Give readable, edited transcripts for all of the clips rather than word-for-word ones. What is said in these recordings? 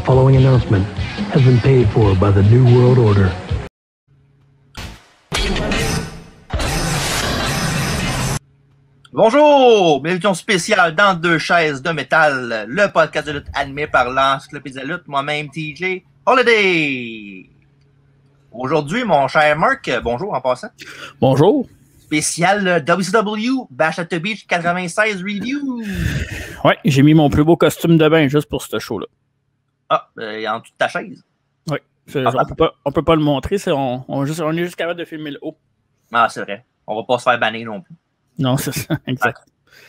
following announcement has been paid for by the New World Order. Bonjour! Bienvenue spéciale dans Deux chaises de métal, le podcast de lutte animé par l'Encyclopédie de lutte, moi-même TJ Holiday. Aujourd'hui, mon cher Marc, bonjour en passant. Bonjour. Spécial WCW Bash at the Beach 96 Review. Ouais, j'ai mis mon plus beau costume de bain juste pour ce show-là. Ah, en dessous de ta chaise. Oui, on peut pas le montrer, on est juste capable de filmer le haut. Ah, c'est vrai. On va pas se faire banner non plus. Non, c'est ça, exact.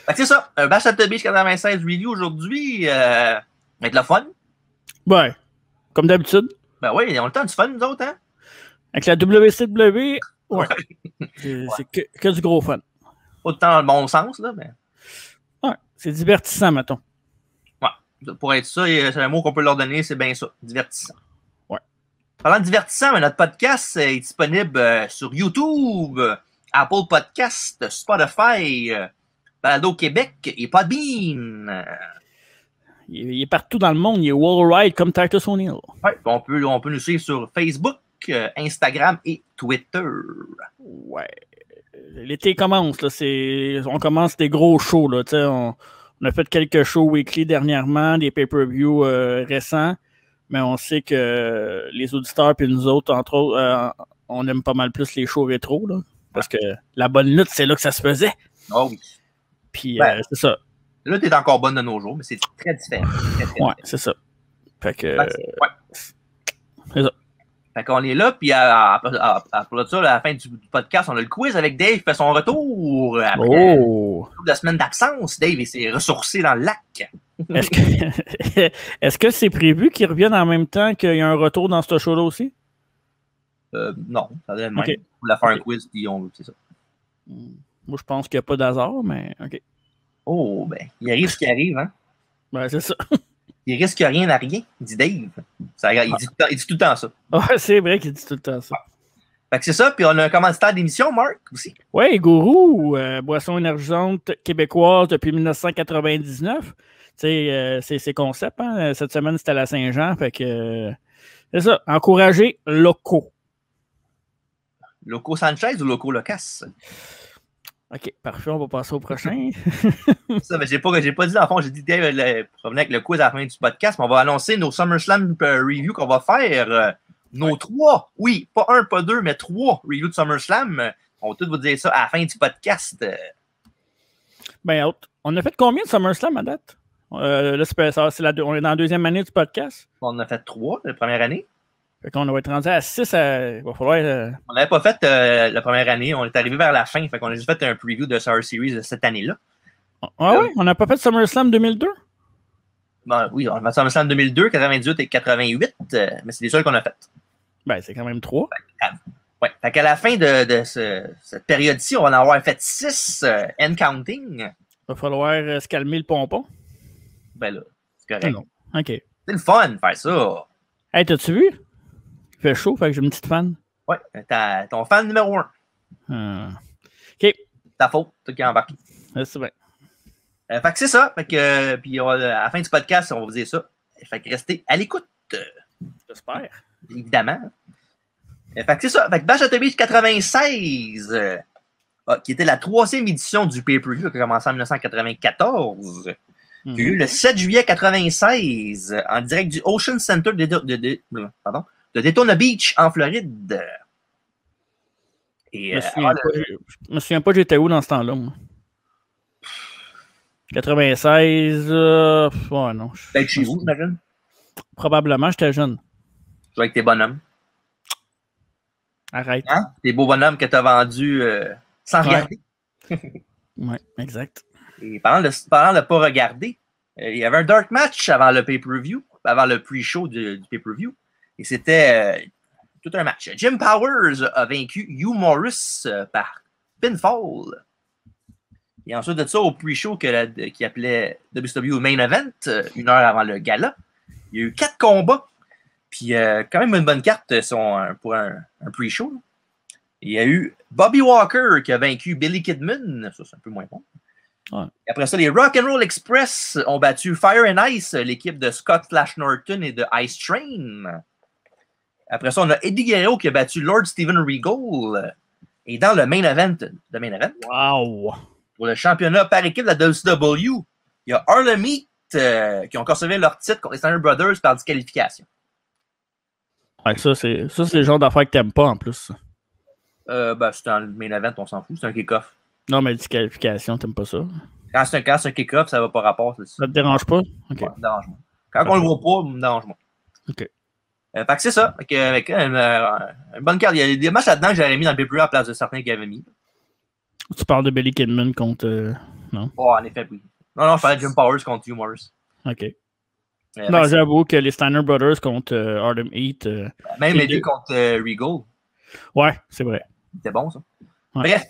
Fait que c'est ça, un Bash at the Beach 96 Review aujourd'hui, avec le fun. Ouais, comme d'habitude. Ben oui, on a le temps du fun, nous autres, hein? Avec la WCW, ouais. C'est que du gros fun. Pas tant dans le bon sens, là, mais... Ouais, c'est divertissant, mettons. Ouais, pour être ça, c'est un mot qu'on peut leur donner, c'est bien ça, divertissant. Ouais. Parlant de divertissant, notre podcast est disponible sur YouTube, Apple Podcast, Spotify, Balado Québec et Podbean. Il est partout dans le monde, il est worldwide comme Titus O'Neill. Ouais, on peut nous suivre sur Facebook, Instagram et Twitter. Ouais. L'été commence, là, on commence des gros shows, là, tu sais, on a fait quelques shows weekly dernièrement, des pay-per-view récents, mais on sait que les auditeurs et nous autres, entre autres, on aime pas mal plus les shows rétro, là, parce que la bonne lutte, c'est là que ça se faisait. Oh oui. Puis c'est ça. La lutte est encore bonne de nos jours, mais c'est très différent. Ouais, c'est ça. Fait que... ouais. C'est ça. Fait qu'on est là, puis après ça, à la fin du podcast, on a le quiz avec Dave qui fait son retour. Après la semaine d'absence, Dave il s'est ressourcé dans le lac. Est-ce que c'est prévu qu'ils reviennent en même temps qu'il y a un retour dans ce show-là aussi? Non, ça devait être okay. même. On voulait faire un quiz, puis c'est ça. Moi, je pense qu'il n'y a pas d'hasard, mais OK. Oh, ben, il arrive ce qui arrive, hein? Ben, c'est ça. Il risque rien à rien, dit Dave. Il dit tout le temps ça. Ouais, c'est vrai qu'il dit tout le temps ça. Fait que c'est ça, puis on a un commanditaire d'émission, Marc, aussi. Oui, Gourou, boisson énergisante québécoise depuis 1999. Tu sais, c'est concept, hein? Cette semaine, c'était à la Saint-Jean, fait que c'est ça, encourager locaux. Loco Sanchez ou Loco Locas? OK, parfait, on va passer au prochain. Ça, mais j'ai pas dit dans le fond, j'ai dit Dave revenait avec le quiz à la fin du podcast, mais on va annoncer nos SummerSlam reviews qu'on va faire. Nos 3, oui, pas 1, pas 2, mais 3 reviews de SummerSlam. On va tous vous dire ça à la fin du podcast. Ben, on a fait combien de SummerSlam à date? Là, on est dans la deuxième année du podcast. On en a fait 3 la première année. Fait qu'on va être rendu à 6. Il va falloir... On n'avait pas fait la première année. On est arrivé vers la fin. Fait qu'on a juste fait un preview de Survivor Series de cette année-là. Ah oui? On n'a pas fait SummerSlam 2002? Ben, oui, on a fait SummerSlam 2002, 98 et 88. Mais c'est les seuls qu'on a fait. Ben, c'est quand même 3. Ouais. Fait qu'à la fin de cette période-ci, on va en avoir fait 6 end counting. Il va falloir se calmer le pompon. Ben là, c'est correct. Non. OK. C'est le fun de faire ça. Hey, t'as-tu vu? Il fait chaud, fait que j'ai une petite fan. Ouais, ton fan numéro 1. OK. Ta faute, toi qui embarque. C'est bien. Fait que c'est ça. Fait que, puis à la fin du podcast, on va vous dire ça. Fait que restez à l'écoute. J'espère. Évidemment. Fait que c'est ça. Fait que Bash at the Beach 96, qui était la 3e édition du pay-per-view, qui a commencé en 1994, qui a eu le 7 juillet 96, en direct du Ocean Center de Daytona Beach, en Floride. Et, je me souviens pas j'étais où dans ce temps-là, moi. 96, ouais, non. Peut-être chez vous, j'imagine. Probablement, j'étais jeune. Tu jouais avec tes bonhommes. Arrête. Hein? Tes beaux bonhommes que tu as vendus sans regarder. Oui, exact. Et parlant de pas regarder, il y avait un dark match avant le pay-per-view, avant le pre-show du pay-per-view. Et c'était tout un match. Jim Powers a vaincu Hugh Morris par pinfall. Et ensuite de ça, au pre-show qui appelait WCW Main Event, 1 heure avant le gala, il y a eu 4 combats. Puis quand même une bonne carte pour un pre-show. Il y a eu Bobby Walker qui a vaincu Billy Kidman. Ça, c'est un peu moins bon. Ouais. Et après ça, les Rock'n'Roll Express ont battu Fire and Ice, l'équipe de Scott Flash Norton et de Ice Train. Après ça, on a Eddie Guerrero qui a battu Lord Steven Regal. Et dans le main event, Wow! pour le championnat par équipe de la WCW, il y a Harlem Heat qui ont conservé leur titre contre les Steiner Brothers par disqualification. Ouais, ça, c'est le genre d'affaires que t'aimes pas en plus. C'est dans le main event, on s'en fout, c'est un kick-off. Non, mais disqualification, t'aimes pas ça? Quand c'est un kick-off, ça va pas rapport. Ça te dérange pas? Ok. Ouais, ça me dérange moins. Quand on le voit pas, ça me dérange moins. Ok. Fait que c'est ça. Avec une bonne carte. Il y a des matchs là-dedans que j'avais mis dans le PPR à la place de certains qu'il avait mis. Tu parles de Billy Kidman contre... Non? Oh, en effet, oui. Non, je parlais de Jim Powers contre Hugh Morris. Ok. Non, j'avoue que les Steiner Brothers contre Harlem Heat... même les deux contre Regal. Ouais, c'est vrai. C'était bon, ça. Ouais. Bref,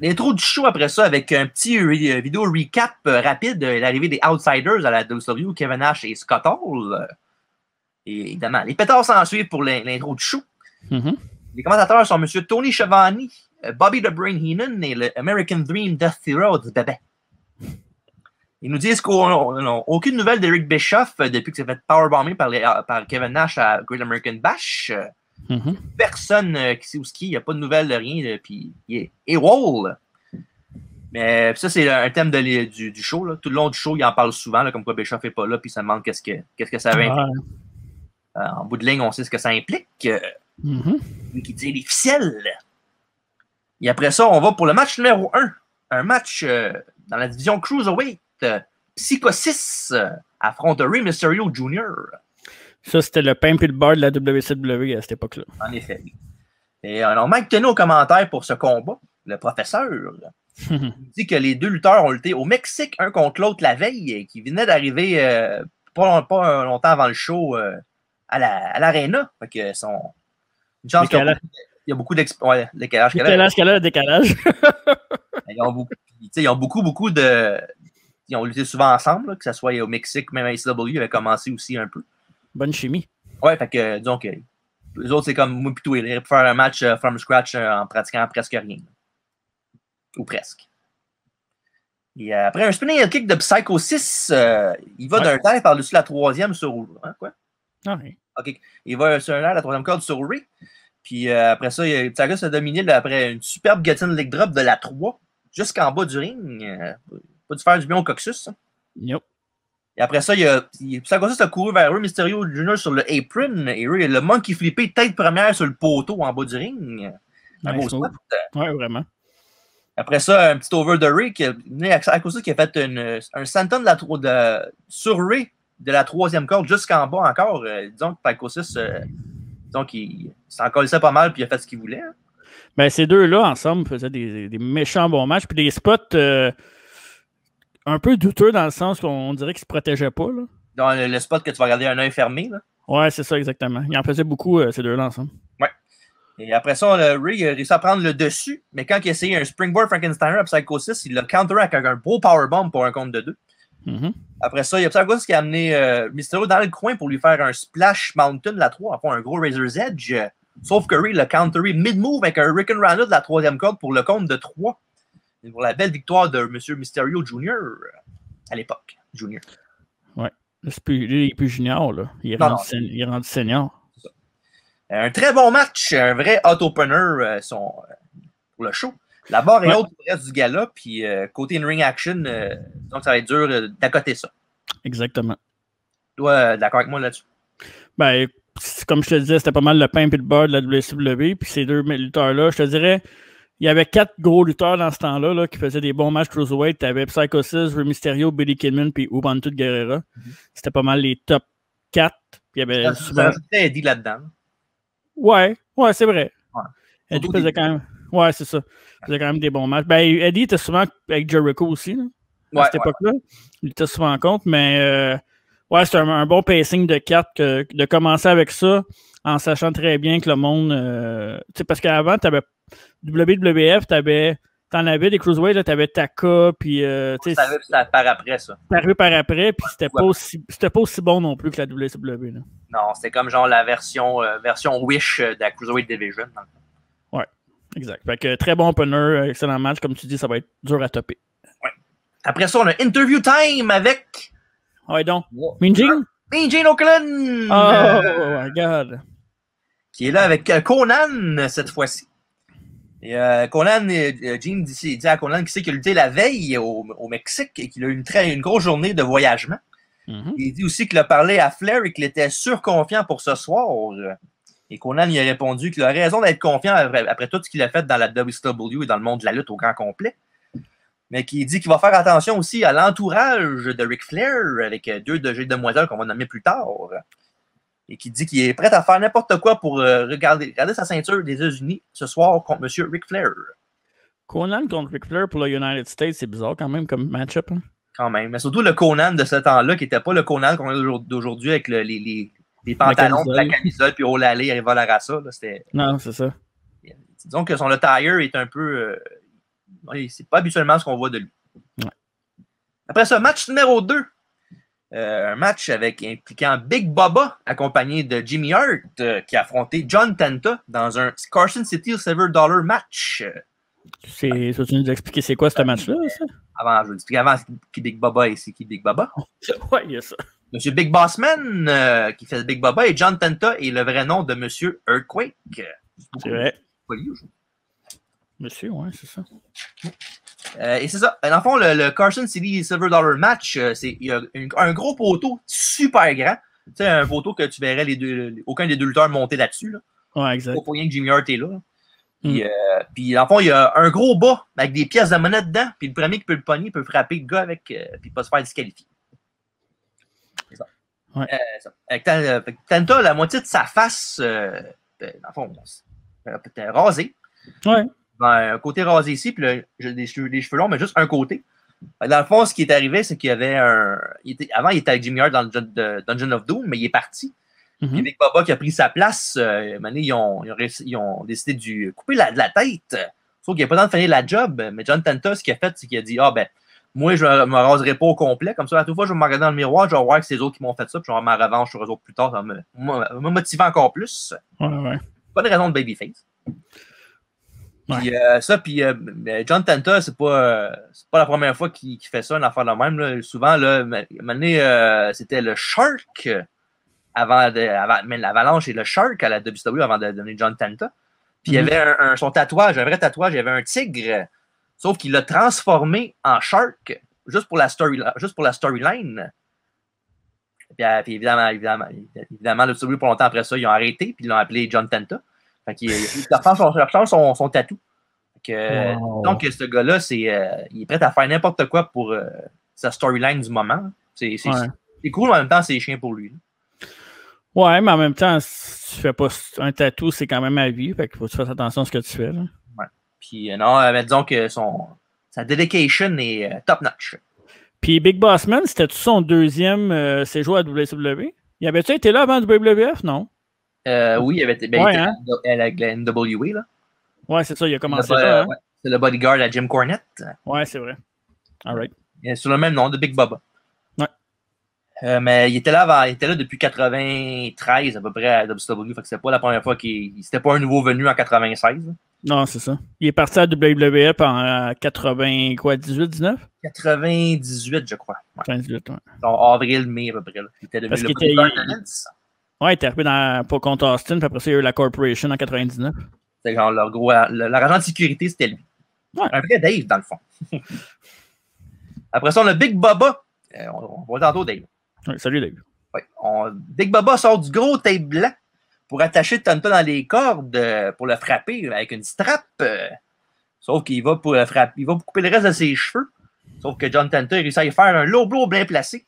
l'intro du show après ça, avec un petit vidéo recap rapide de l'arrivée des Outsiders à la WCW, Kevin Nash et Scott Hall. Et évidemment, les pétards s'en suivent pour l'intro du show. Mm-hmm. Les commentateurs sont M. Tony Schiavone, Bobby the Brain Heenan et le American Dream Death Hero du bébé. Ils nous disent qu'on n'a aucune nouvelle d'Eric Bischoff depuis que c'est fait powerbomber par Kevin Nash à Great American Bash. Mm-hmm. Personne qui sait où ski, il n'y a pas de nouvelles de rien, puis il est AWOL. Mais ça, c'est un thème du show. Là. Tout le long du show, il en parle souvent, là, comme quoi Bischoff n'est pas là, puis ça demande qu'est-ce que ça va impliquer. En bout de ligne, on sait ce que ça implique. Mm-hmm. Lui qui tire les ficelles. Et après ça, on va pour le match numéro 1. Un match dans la division Cruiserweight. Psychosis affronte Rey Mysterio Jr. Ça, c'était le pain et le beurre de la WCW à cette époque-là. En effet. Et alors, Mike Tenay au commentaire pour ce combat, le professeur, il dit que les deux lutteurs ont lutté au Mexique, un contre l'autre la veille, et qui venaient d'arriver pas longtemps avant le show à l'Arena. Fait que une chance qu'il y a beaucoup d'expérience. Ouais, décalage. Ils ont beaucoup de... Ils ont lutté souvent ensemble, là, que ce soit au Mexique, même à ICW, il avait commencé aussi un peu. Bonne chimie. Ouais, fait que, disons que les autres, c'est comme moi plutôt, ils iraient faire un match from scratch en pratiquant presque rien. Ou presque. Et après un spinning kick de Psycho 6, il va d'un dive par-dessus la troisième sur hein, quoi? Ah oui. OK. Il va sur la troisième corde sur Ray. Puis après ça, Psycho s'est dominé après une superbe Guillotine leg drop de la 3 jusqu'en bas du ring. Pas dû faire du bien au coccyx. Hein? Yep. Et après ça, Psycho 6 a couru vers Rey Mysterio Jr. sur le apron. Et Ray, le monkey flippé tête première sur le poteau en bas du ring. Un beau spot. Ouais, vraiment. Après ça, un petit over de Ray qui a fait un senton sur Ray de la troisième corde jusqu'en bas encore. Disons que Psychosis, il s'en collait pas mal puis il a fait ce qu'il voulait. Hein. Ben, ces deux-là, ensemble, faisaient des méchants bons matchs. Puis des spots un peu douteux dans le sens qu'on dirait qu'ils se protégeaient pas. Là. Dans le spot que tu vas regarder un œil fermé. Là. Ouais, c'est ça, exactement. Ils en faisaient beaucoup, ces deux-là, ensemble. Ouais. Et après ça, Ray a réussi à prendre le dessus. Mais quand il a essayé un Springboard Frankensteiner à Psychosis, il l'a counter avec un beau powerbomb pour un compte de 2. Mm-hmm. Après ça, il y a Psychosis qui a amené Mysterio dans le coin pour lui faire un Splash Mountain de la 3, enfin un gros Razor's Edge. Sauf que Ray l'a counteré mid-move avec un Hurricane Rana de la troisième corde pour le compte de 3. Et pour la belle victoire de M. Mysterio Jr. À l'époque. Junior. Ouais. Lui, il est plus junior, là. Il est rendu senior. C'est ça. Un très bon match, un vrai hot opener pour le show. La barre est haute pour le reste du gala, puis côté in-ring action, donc ça va être dur d'accoter ça. Exactement. Toi, d'accord avec moi là-dessus? Ben, comme je te disais, c'était pas mal le pain et le beurre de la WCW, puis ces deux lutteurs-là, je te dirais, il y avait 4 gros lutteurs dans ce temps-là là, qui faisaient des bons matchs cruiserweight. Tu avais Psychosis, Rey Mysterio, Billy Kidman, puis Ubuntu de Guerrera. C'était pas mal les top 4. Puis il y avait souvent... C'était Eddie là-dedans. Ouais, c'est vrai. Ouais. Eddie faisait quand même... Ouais, c'est ça. Il faisait quand même des bons matchs. Ben, Eddie était souvent avec Jericho aussi, là, à cette époque-là. Il était souvent en compte, mais ouais, c'était un bon pacing de 4 de commencer avec ça en sachant très bien que le monde... tu sais, parce qu'avant, tu avais WWF, t'en avais des cruiserweights, t'avais Taka, puis... ça arrive par après, ça. Ça arrive par après, puis c'était pas aussi bon non plus que la WCW. Là. Non, c'était comme genre la version Wish de la Cruiserweight Division. Ouais, exact. Fait que très bon opener, excellent match. Comme tu dis, ça va être dur à topper. Ouais. Après ça, on a Interview Time avec Ouais, donc. Mean Gene? Mean Gene Okerlund! Oh my God! Qui est là avec Conan cette fois-ci. Et Conan, Gene dit à Conan qu'il sait qu'il a lutté la veille au Mexique et qu'il a eu une grosse journée de voyagement. Il dit aussi qu'il a parlé à Flair et qu'il était surconfiant pour ce soir. Et Conan lui a répondu qu'il a raison d'être confiant après tout ce qu'il a fait dans la WCW et dans le monde de la lutte au grand complet. Mais qu'il dit qu'il va faire attention aussi à l'entourage de Ric Flair avec deux demoiselles qu'on va nommer plus tard. Et qui dit qu'il est prêt à faire n'importe quoi pour regarder sa ceinture des États-Unis ce soir contre M. Ric Flair. Conan contre Ric Flair pour le United States, c'est bizarre quand même comme match-up. Hein? Quand même. Mais surtout le Conan de ce temps-là, qui n'était pas le Conan qu'on a d'aujourd'hui avec les pantalons, la camisole, puis oh l'allée, arrive à la raça. Non, c'est ça. Disons que son attire est un peu... c'est pas habituellement ce qu'on voit de lui. Ouais. Après ça, match numéro 2. Un match impliquant Big Bubba, accompagné de Jimmy Hart, qui a affronté John Tenta dans un Carson City Silver Dollar match. Tu nous expliquer c'est quoi ce match-là? Ça? Je vais expliquer avant qui Big Bubba et c'est qui Big Bubba. Ouais, il y a ça. Monsieur Big Bossman, qui fait Big Bubba, et John Tenta est le vrai nom de Monsieur Earthquake. C'est vrai. Monsieur, ouais, c'est ça. Et c'est ça. Dans le fond, le Carson City Silver Dollar match, il y a un gros poteau super grand. Tu sais, un poteau que tu verrais aucun des deux lutteurs monter là-dessus. Là. Ouais, exact. Pas rien que Jimmy Hart est là. Puis, dans le fond, il y a un gros bas avec des pièces de monnaie dedans. Puis le premier qui peut le pogner peut frapper le gars avec, puis pas se faire disqualifier. C'est ça. Ouais. Avec Tenta, la moitié de sa face, dans le fond, peut-être rasée. Ouais. Un côté rasé ici, puis j'ai des cheveux longs, mais juste un côté. Dans le fond, ce qui est arrivé, c'est qu'il y avait avant, il était avec Jimmy Hart dans le Dungeon of Doom, mais il est parti. Puis Big Bubba qui a pris sa place, ils ont décidé de couper de la tête. Sauf qu'il n'y a pas le temps de finir la job. Mais John Tenta, ce qu'il a fait, c'est qu'il a dit moi, je ne me raserai pas au complet. Comme ça, à toute fois, je vais me regarder dans le miroir, je vais voir que c'est les autres qui m'ont fait ça, puis je vais avoir ma revanche sur eux autres plus tard. Ça va me motiver encore plus. Ouais. Pas de raison de babyface. Puis John Tenta, c'est pas la première fois qu'il fait ça, une affaire de même. Là. Souvent, c'était le Shark avant l'Avalanche et le Shark à la WCW avant de donner John Tenta. Puis il y avait son tatouage, un vrai tatouage, il y avait un tigre, sauf qu'il l'a transformé en Shark juste pour la storyline. Puis évidemment, le WCW pour longtemps après ça, ils ont arrêté, puis ils l'ont appelé John Tenta. Fait qu'il rechange son tatou. Donc, ce gars-là, il est prêt à faire n'importe quoi pour sa storyline du moment. C'est cool, mais en même temps, c'est chiant pour lui. Là. Ouais, mais en même temps, si tu fais pas un tatou, c'est quand même à vie. Fait qu'il faut que tu fasses attention à ce que tu fais. Là. Ouais. Puis, disons que sa dedication est top-notch. Puis, Big Boss Man, c'était-tu son deuxième séjour à WCW? Il avait-tu été là avant WWF, non? Oui, il avait été avec la NWA. Là. Ouais, c'est ça, il a commencé là. Hein? C'est le bodyguard à Jim Cornette. Ouais, c'est vrai. All right. Sur le même nom, de Big Bubba. Ouais. Mais il était là depuis 93 à peu près à WCW. Fait que c'était pas la première fois c'était pas un nouveau venu en 96. Là. Non, c'est ça. Il est parti à WWF en 18, 98, je crois. Ouais. 98, ouais. Donc, avril, mai à peu près. Là. Il était devenu le bodyguard de Vince. Ouais, il était arrivé pour contre Austin, puis après ça, il y a eu la Corporation en 99. C'était genre leur gros. Leur agent de sécurité, c'était lui. Ouais. Un vrai Dave, dans le fond. Après ça, on a Big Bubba. On voit tantôt Dave. Ouais, salut Dave. Ouais. Big Bubba sort du gros tape blanc pour attacher Tenta dans les cordes pour le frapper avec une strap. Sauf qu'il va pour le frapper. Il va pour couper le reste de ses cheveux. Sauf que John Tenta réussit à y faire un low blow bien placé.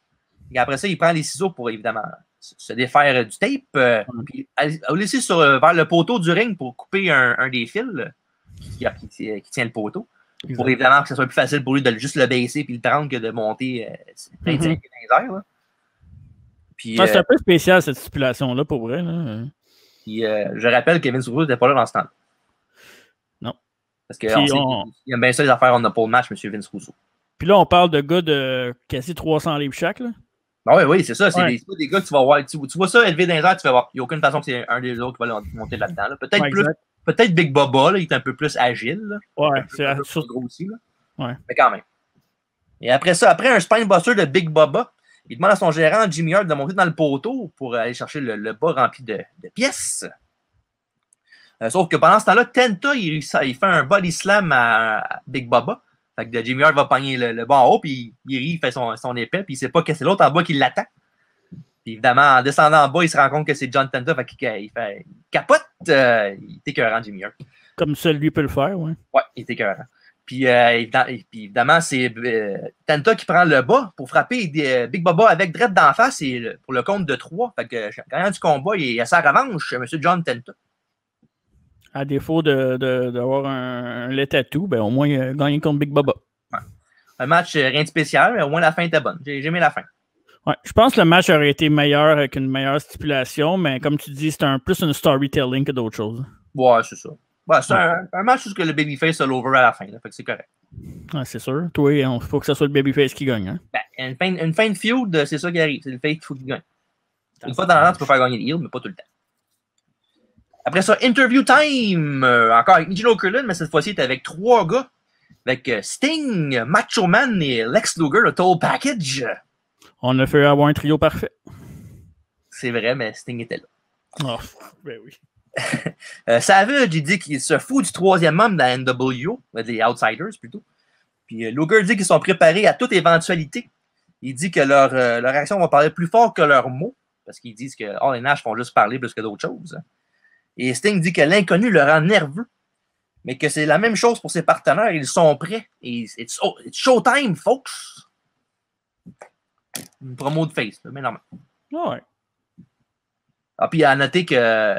Et après ça, il prend les ciseaux pour évidemment se défaire du tape. Puis au laisser vers le poteau du ring pour couper un des fils qui tient le poteau. Exact. Pour évidemment que ce soit plus facile pour lui de juste le baisser puis le prendre que de monter 25 dans les airs. Puis, c'est un peu spécial cette stipulation-là pour vrai. Là. Puis, je rappelle que Vince Russo n'était pas là dans ce temps-là. Non. Parce qu'il aime bien ça les affaires on n'a pas le match, M. Vince Russo. Puis là, on parle de gars de quasi 300 livres chaque. Là. Oui, c'est ça. C'est des gars que tu vas voir. Tu vois ça élevé dans les airs, tu vas voir. Il n'y a aucune façon que c'est un des autres qui va monter là-dedans. Là. Peut-être Big Bubba, là, il est un peu plus agile. Là. Ouais, c'est un peu plus gros aussi. Là. Ouais. Mais quand même. Et après ça, après un spinebuster de Big Bubba, il demande à son gérant, Jimmy Hart, de monter dans le poteau pour aller chercher le bas rempli de pièces. Sauf que pendant ce temps-là, Tenta, il fait un body slam à Big Bubba. Fait que Jimmy Hart va pogner le bas en haut, puis il rit, il fait son épée, puis il sait pas que c'est l'autre en bas qui l'attend. Puis évidemment, en descendant en bas, il se rend compte que c'est John Tenta, fait qu'il capote. Il est écœurant, Jimmy Hart. Comme seul lui peut le faire, oui. Ouais, il est écœurant. Puis évidemment, c'est Tenta qui prend le bas pour frapper Big Bubba avec Dredd d'en face et pour le compte de 3. Fait que gagnant du combat, il a sa revanche, M. John Tenta. À défaut d'avoir un lait tattoo, ben au moins il a gagné contre Big Bubba. Ouais. Un match rien de spécial, mais au moins la fin était bonne. J'ai aimé la fin. Ouais, je pense que le match aurait été meilleur avec une meilleure stipulation, mais comme tu dis, c'est plus une storytelling que d'autres choses. Ouais, c'est ça. Ouais, c'est un match où le babyface a l'over à la fin, là, fait que c'est correct. Ouais, c'est sûr. Toi, il faut que ce soit le babyface qui gagne. Hein? Ben, une fin de feud, c'est ça qui arrive. C'est le face qu'il faut qu'il gagne. Une fois dans la tu peux faire gagner le heel, mais pas tout le temps. Après ça, interview time! Encore avec Gino Curlin, mais cette fois-ci, il était avec 3 gars. Avec Sting, Macho Man et Lex Luger, le Total Package. On a fait avoir un trio parfait. C'est vrai, mais Sting était là. Oh, ben oui. Savage, il dit qu'il se fout du 3e membre de la NWO, des Outsiders plutôt. Puis Luger dit qu'ils sont préparés à toute éventualité. Il dit que leur action va parler plus fort que leurs mots, parce qu'ils disent que All and Nash font juste parler plus que d'autres choses. Et Sting dit que l'inconnu le rend nerveux, mais que c'est la même chose pour ses partenaires. Ils sont prêts. Et it's showtime, folks! Une promo de face, mais normal. Ouais. Ah, puis à noter que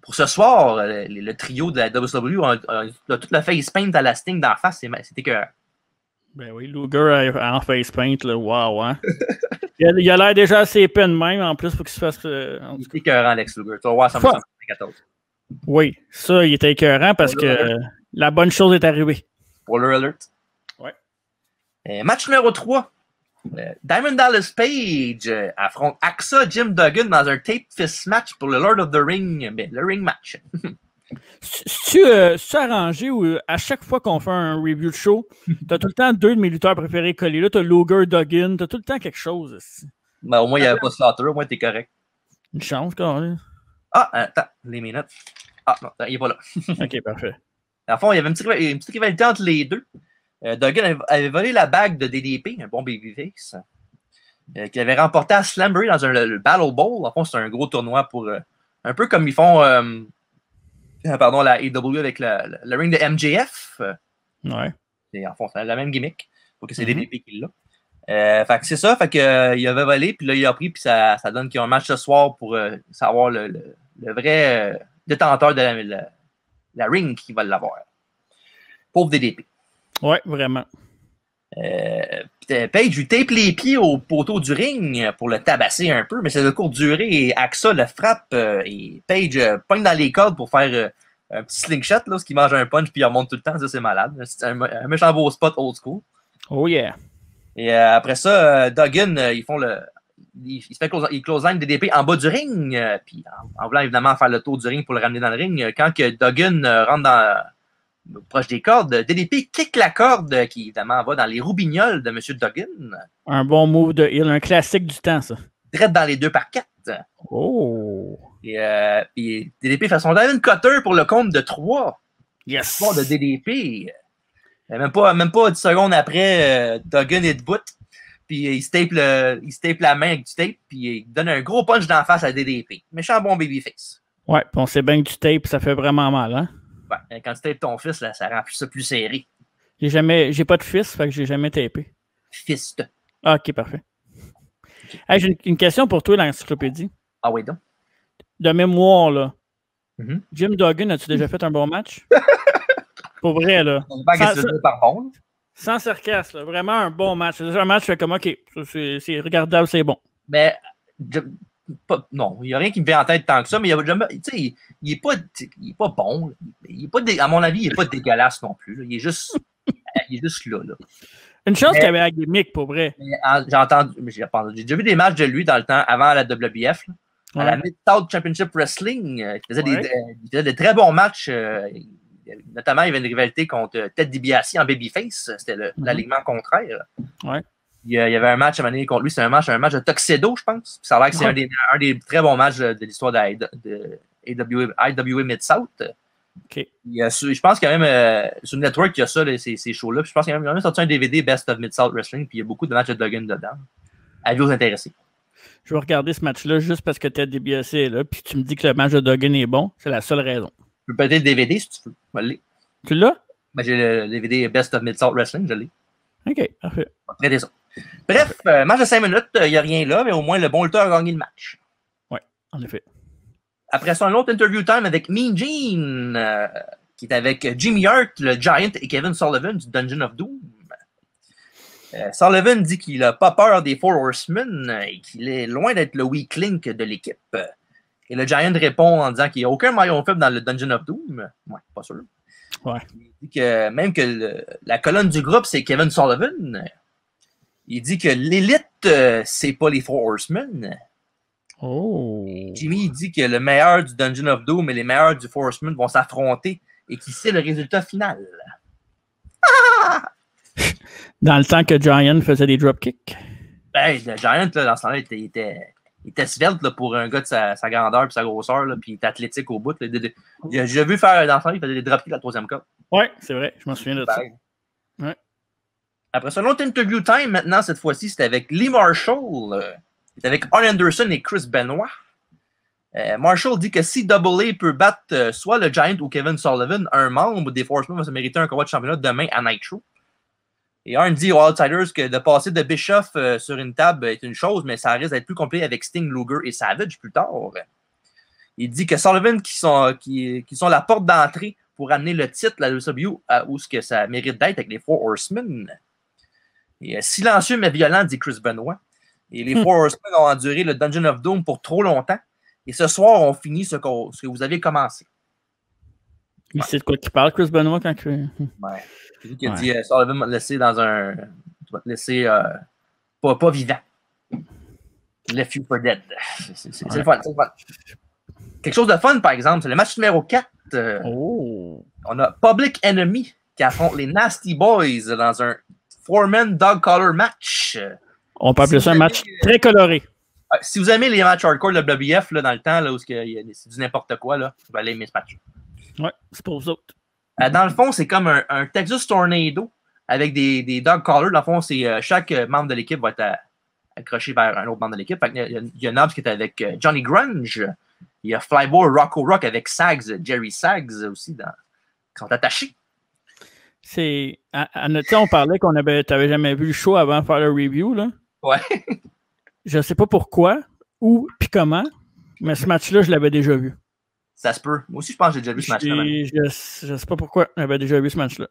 pour ce soir, le trio de la WCW a toute la face paint à la Sting d'en face. C'est écœurant. Ben oui, Luger en face paint, là, wow, hein. il a l'air déjà assez épais de même, en plus, pour qu'il se fasse... Il est écœurant, Lex Luger. Tu vas voir, ça me semble 14. Oui, ça, il était écœurant parce que la bonne chose est arrivée. Spoiler alert. Ouais. Match numéro 3. Diamond Dallas Page affronte Axa Jim Duggan dans un tape fist match pour le Lord of the Ring, le ring match. C'est-tu arrangé ou à chaque fois qu'on fait un review de show, t'as tout le temps 2 de mes lutteurs préférés collés là, t'as Luger, Duggan, t'as tout le temps quelque chose. Ben, au moins, il n'y avait pas Slaughter, au moins, t'es correct. Une chance, quand même. Ah, attends, les minutes. Ah, non, il n'est pas là. Ok, parfait. En fond, il y avait une petite rivalité entre les deux. Duggan avait volé la bague de DDP, un bon babyface, qu'il avait remporté à Slamboree dans le Battle Bowl. En fond, c'est un gros tournoi pour... un peu comme ils font la AEW avec le ring de MJF. Ouais. Et en fond, c'est la même gimmick. Faut que c'est DDP qui l'a. Fait que c'est ça. Fait que il avait volé, puis là, il a pris, puis ça donne qu'il y a un match ce soir pour savoir le vrai détenteur de la ring qui va l'avoir. Pauvre DDP. Ouais, vraiment. Page lui tape les pieds au poteau du ring pour le tabasser un peu, mais c'est de courte durée et Axa le frappe et Page pogne dans les cordes pour faire un petit slingshot, là, ce qui mange un punch puis il remonte tout le temps. Ça, c'est malade. C'est un méchant beau spot old school. Oh yeah. Et après ça, Duggan, il se fait close line DDP en bas du ring, puis en voulant évidemment faire le tour du ring pour le ramener dans le ring. Quand que Duggan rentre proche des cordes, DDP kick la corde qui évidemment va dans les roubignoles de M. Duggan. Un bon move de heal, un classique du temps, ça. Direct dans les 2x4. Oh! Et puis DDP fait son Diamond Cutter pour le compte de 3. Yes! Bon, de DDP. Même pas 10 secondes après, Duggan est debout. Puis il se tape la main avec du tape. Puis il donne un gros punch d'en face à DDP. Méchant bon babyface. Ouais, puis on sait bien que du tape, ça fait vraiment mal, hein? Ouais, quand tu tapes ton fils, là, ça rend ça plus serré. J'ai pas de fils, fait que j'ai jamais tapé. Fist. Ah, ok, parfait. Okay. Hey, j'ai une question pour toi, l'encyclopédie. Ah oui, donc. De mémoire, là. Jim Duggan, as-tu déjà fait un bon match? Pour vrai, là. Sans sarcasme, là. Vraiment un bon match. C'est un match, je fais comme, ok, c'est regardable, c'est bon. Mais, non, il n'y a rien qui me vient en tête tant que ça, mais il n'est pas bon. À mon avis, il n'est pas dégueulasse non plus. Là. Il est juste là. Une chance qu'il y avait la gimmick, pour vrai. J'ai déjà vu des matchs de lui dans le temps, avant la WBF, là, à la Mid-South Championship Wrestling. Il faisait de très bons matchs. Il notamment, il y avait une rivalité contre Ted DiBiase en babyface. C'était l'alignement contraire. Ouais. Il y avait un match à mener contre lui. C'est un match de Tuxedo, je pense. Ça a l'air que c'est un des très bons matchs de l'histoire de IWA Mid-South. Okay. Je pense qu'il y a même sur le network, il y a ça, ces shows-là. Je pense qu'il y a même sorti un DVD Best of Mid-South Wrestling. Puis il y a beaucoup de matchs de Duggan dedans. Avis aux intéressés. Je vais regarder ce match-là juste parce que Ted DiBiase est là. Puis tu me dis que le match de Duggan est bon. C'est la seule raison. Je peux peut-être le DVD si tu veux. Tu l'as? Ben, j'ai le DVD Best of Mid-South Wrestling, je l'ai. OK, parfait. On va traiter ça. Bref, match de 5 minutes, il n'y a rien là, mais au moins le bon lutteur a gagné le match. Oui, en effet. Après ça, un autre interview time avec Mean Gene, qui est avec Jimmy Hart, le Giant et Kevin Sullivan du Dungeon of Doom. Sullivan dit qu'il n'a pas peur des Four Horsemen et qu'il est loin d'être le weak link de l'équipe. Et le Giant répond en disant qu'il n'y a aucun maillon faible dans le Dungeon of Doom. Ouais, pas sûr. Ouais. Il dit que même que la colonne du groupe, c'est Kevin Sullivan. Il dit que l'élite, c'est pas les Four Horsemen. Oh. Jimmy dit que le meilleur du Dungeon of Doom et les meilleurs du Four Horsemen vont s'affronter et qu'il sait le résultat final. Dans le temps que Giant faisait des dropkicks? Ben, le Giant, là, dans ce temps-là, il était svelte là, pour un gars de sa grandeur et sa grosseur, puis il était athlétique au bout. J'ai vu faire dans ce temps-là, il faisait des dropkicks à la troisième corde. Oui, c'est vrai, je m'en souviens de ça. Ouais. Après ça, l'autre interview time, maintenant, cette fois-ci, c'était avec Lee Marshall. C'est avec Arn Anderson et Chris Benoit. Marshall dit que si Double A peut battre soit le Giant ou Kevin Sullivan, un membre des Forcemen va se mériter un combat de championnat demain à Nitro. Et Arn dit aux Outsiders que de passer de Bischoff sur une table est une chose, mais ça risque d'être plus compliqué avec Sting, Luger et Savage plus tard. Il dit que Sullivan qui sont la porte d'entrée pour amener le titre, la WCW, où ce que ça mérite d'être avec les Four Horsemen. Et, silencieux mais violent, dit Chris Benoit. Et les Four Horsemen ont enduré le Dungeon of Doom pour trop longtemps. Et ce soir, on finit ce que vous avez commencé. Il sait de quoi qu'il parle, Chris Benoit, quand il... Ouais. C'est lui qui a dit Sullivan va te laisser dans un... Tu vas te laisser pas vivant. Left you for dead. C'est le fun, c'est le fun. Quelque chose de fun, par exemple, c'est le match numéro 4. On a Public Enemy qui affronte les Nasty Boys dans un four-man dog collar match. On peut appeler ça un match très coloré. Si vous aimez les matchs hardcore de WWF là, dans le temps, là, où c'est du n'importe quoi, là, vous allez aimer ce match. Ouais, c'est pour vous autres. Dans le fond, c'est comme un Texas Tornado avec des dog collars. Dans le fond, c'est chaque membre de l'équipe va être accroché vers un autre membre de l'équipe. Il y a Nobs qui est avec Johnny Grunge. Il y a Flyboy Rocco Rock avec Sags, Jerry Sags aussi, qui sont attachés. C'est. À notre temps, on parlait qu'on t'avais jamais vu le show avant de faire le review, là. Ouais. Je sais pas pourquoi, où, puis comment, mais ce match-là, je l'avais déjà vu. Ça se peut. Moi aussi, je pense que j'ai déjà vu ce match-là. Je sais pas pourquoi, j'avais déjà vu ce match-là.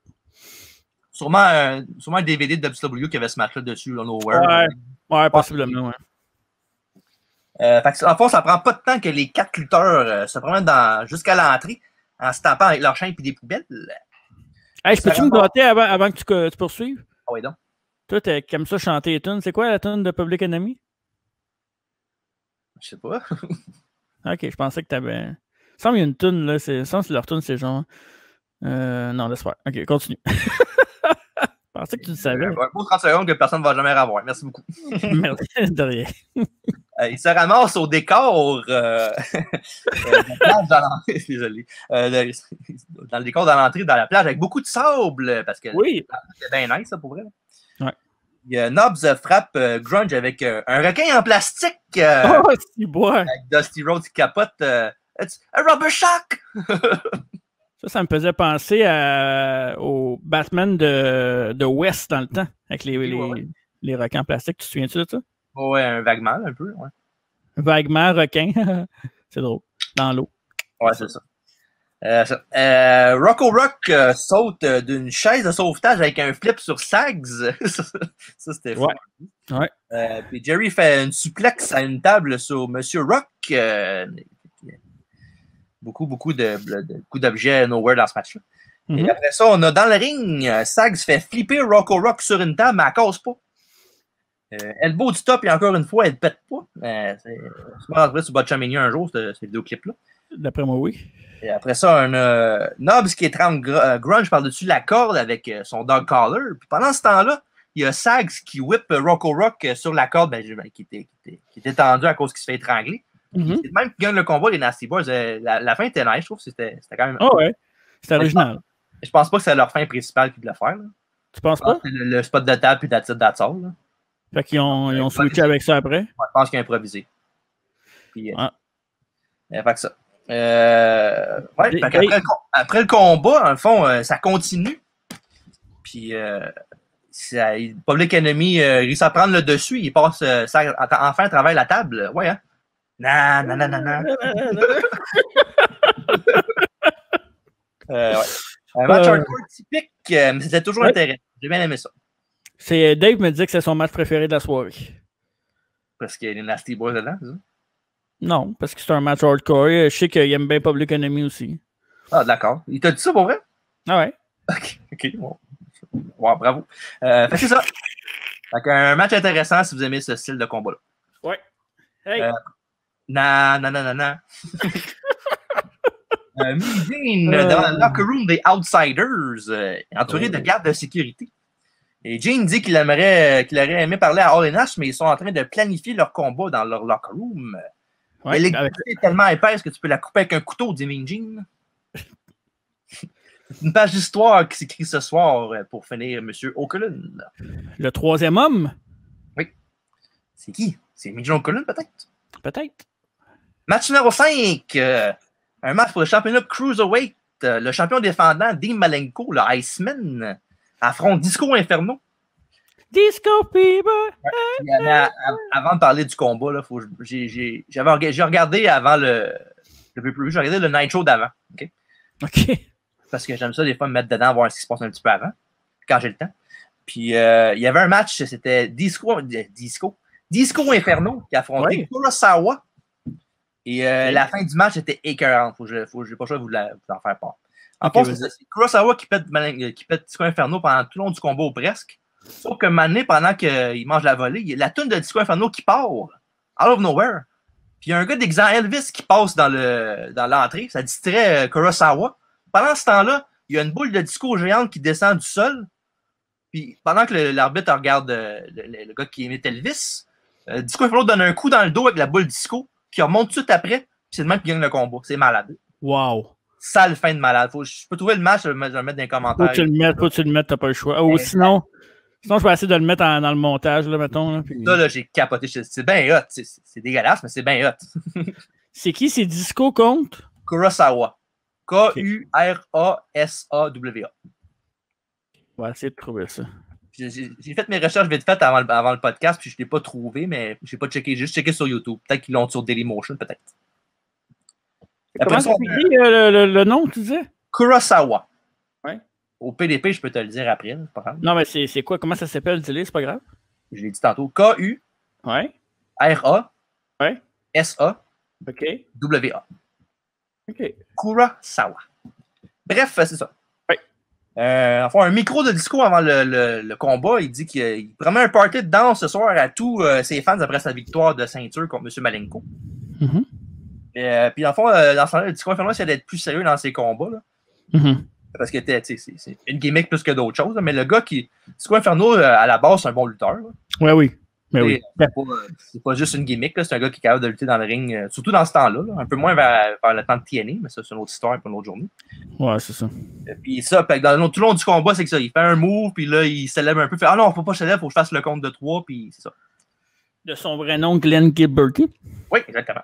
Sûrement un DVD de WCW qui avait ce match-là dessus, là, Nowhere. Ouais, possiblement, ouais. En fond, ça prend pas de temps que les 4 lutteurs se promènent jusqu'à l'entrée en se tapant avec leurs chaînes et des poubelles. Hey, je peux-tu me gratter avant que tu poursuives? Ah oui, donc. Toi, tu aimes ça chanter les tunes. C'est quoi la tune de Public Enemy? Je sais pas. Ok, je pensais que t'avais... Il semble qu'il y a une tune, là. Il semble que leur tune, c'est genre... Non, laisse faire. Ok, continue. Je pensais que tu le savais. Un beau 30 secondes que personne ne va jamais revoir. Merci beaucoup. Merci, de rien. Il se ramasse au décor désolé. Dans le décor de l'entrée dans la plage avec beaucoup de sable parce que c'est bien nice, ça, pour vrai. Ouais. Il y a Nobs frappe Grunge avec un requin en plastique. Oh, c'est beau! Avec Dusty Rhodes qui capote. It's a rubber shock! Ça me faisait penser au Batman de West dans le temps, avec les requins en plastique. Tu te souviens-tu de ça? Ouais, un vaguement, un peu. Ouais. Vaguement, requin. C'est drôle. Dans l'eau. Ouais, c'est ça. Rocco Rock saute d'une chaise de sauvetage avec un flip sur Sags. Ça, c'était fou. Ouais. Puis Jerry fait une suplex à une table sur Monsieur Rock. Beaucoup d'objets nowhere dans ce match-là. Mm-hmm. Et après ça, on a dans le ring, Sags fait flipper Rocco Rock sur une table, mais elle casse pas. Elbow du top, et encore une fois, elle ne pète pas. C'est rentré sur Botchamania un jour, ce vidéoclip-là. D'après moi, oui. Et après ça, un Nobs qui est en grunge par-dessus la corde avec son dog collar. Puis pendant ce temps-là, il y a Sags qui whip Rocco Rock sur la corde qui était tendu à cause qu'il se fait étrangler. C'est même qui gagne le combat, les Nasty Boys. La fin était nice, je trouve. C'était quand même. Oh ouais, c'était original. Je pense pas que c'est leur fin principale qui de le faire. Là. Tu penses pas? Le spot de table puis that's all. Fait qu'ils ont switché avec ça après? Ouais, je pense qu'ils ont improvisé. Puis, fait que ça. Après le combat, dans le fond, ça continue. Puis, Public Enemy réussit à prendre le dessus. Il passe enfin à travers la table. Ouais, hein? Non. Ouais. Un match hardcore typique, mais c'était toujours intéressant. J'ai bien aimé ça. Dave me dit que c'est son match préféré de la soirée. Parce qu'il y a les Nasty Boys dedans, c'est ça? Non, parce que c'est un match hardcore. Je sais qu'il aime bien Public Enemy aussi. Ah, d'accord. Il t'a dit ça pour vrai? Ah ouais. OK. Bon. Wow, bravo. Fait que c'est ça. Fait qu'un match intéressant si vous aimez ce style de combat-là. Ouais. Hey. Non. Mean dans le locker room des Outsiders, entouré de gardes de sécurité. Et Gene dit qu'il aurait aimé parler à All In Us, mais ils sont en train de planifier leur combat dans leur locker room. Ouais, l'électricité est tellement épaisse que tu peux la couper avec un couteau, dit Mean Gene. Une page d'histoire qui s'écrit ce soir pour finir M. O'Cullen. Le troisième homme? Oui. C'est qui? C'est Mean Gene O'Cullen, peut-être? Peut-être. Match numéro 5. Un match pour le championnat Cruiserweight. Le champion défendant, Dean Malenko, le Iceman, affronte Disco Inferno. Disco People! Avant de parler du combat, là, j'ai regardé avant le pay-per-view, j'ai regardé le Nitro d'avant. OK. Parce que j'aime ça des fois me mettre dedans, voir ce qui se passe un petit peu avant, quand j'ai le temps. Puis il y avait un match, c'était Disco Inferno qui affrontait Kurosawa. Et la fin du match était écœurante. J'ai pas le choix de vous en faire part. En fait, c'est Kurosawa qui pète Disco Inferno pendant tout le long du combat ou presque. Sauf que Mané, pendant qu'il mange la volée, il y a la toune de Disco Inferno qui part, out of nowhere. Puis il y a un gars déguisé en Elvis qui passe dans l'entrée. Ça distrait Kurosawa. Pendant ce temps-là, il y a une boule de disco géante qui descend du sol. Puis pendant que l'arbitre regarde le gars qui imite Elvis, Disco Inferno donne un coup dans le dos avec la boule disco qui remonte tout de suite après. Puis c'est le même qui gagne le combat. C'est malade. Wow. Sale fin de malade. Je peux trouver le match, je vais le mettre dans les commentaires. Faut que tu le mettes, t'as pas le choix. Ou sinon, je vais essayer de le mettre dans le montage, là, mettons. Là, puis... là, j'ai capoté. C'est bien hot. C'est dégueulasse, mais c'est bien hot. C'est qui? C'est Disco contre? Kurosawa. K-U-R-A-S-A-W-A. On va essayer de trouver ça. J'ai fait mes recherches vite faites avant le podcast, puis je ne l'ai pas trouvé, mais je n'ai pas checké. J'ai juste checké sur YouTube. Peut-être qu'ils l'ont sur Dailymotion, peut-être. Comment ça s'écrit le nom, tu disais? Kurosawa. Ouais. Au PDP, je peux te le dire après, c'est pas grave. Non, mais c'est quoi? Comment ça s'appelle, dis-le, c'est pas grave? Je l'ai dit tantôt. K-U-R-A-S-A-W-A. OK. Kurosawa. Bref, c'est ça. Enfin, un micro de disco avant le combat, il dit qu'il promet un party de danse ce soir à tous ses fans après sa victoire de ceinture contre M. Malenko. Puis, dans le fond, dans ce temps-là, le Disco Inferno, c'est d'être plus sérieux dans ses combats. Là. Parce que c'est une gimmick plus que d'autres choses. Là. Mais le gars Disco Inferno, à la base, c'est un bon lutteur. Là. Oui. Mais oui. C'est pas juste une gimmick. Là. C'est un gars qui est capable de lutter dans le ring, surtout dans ce temps-là. Là. Un peu moins vers le temps de TNA, mais ça, c'est une autre histoire pour une autre journée. Ouais, c'est ça. Puis ça, tout le long du combat, c'est que ça. Il fait un move, puis là, il s'élève un peu. Fait, non, faut pas se lève, faut que je fasse le compte de 3, puis c'est ça. De son vrai nom, Glenn Gilbert. Oui, exactement.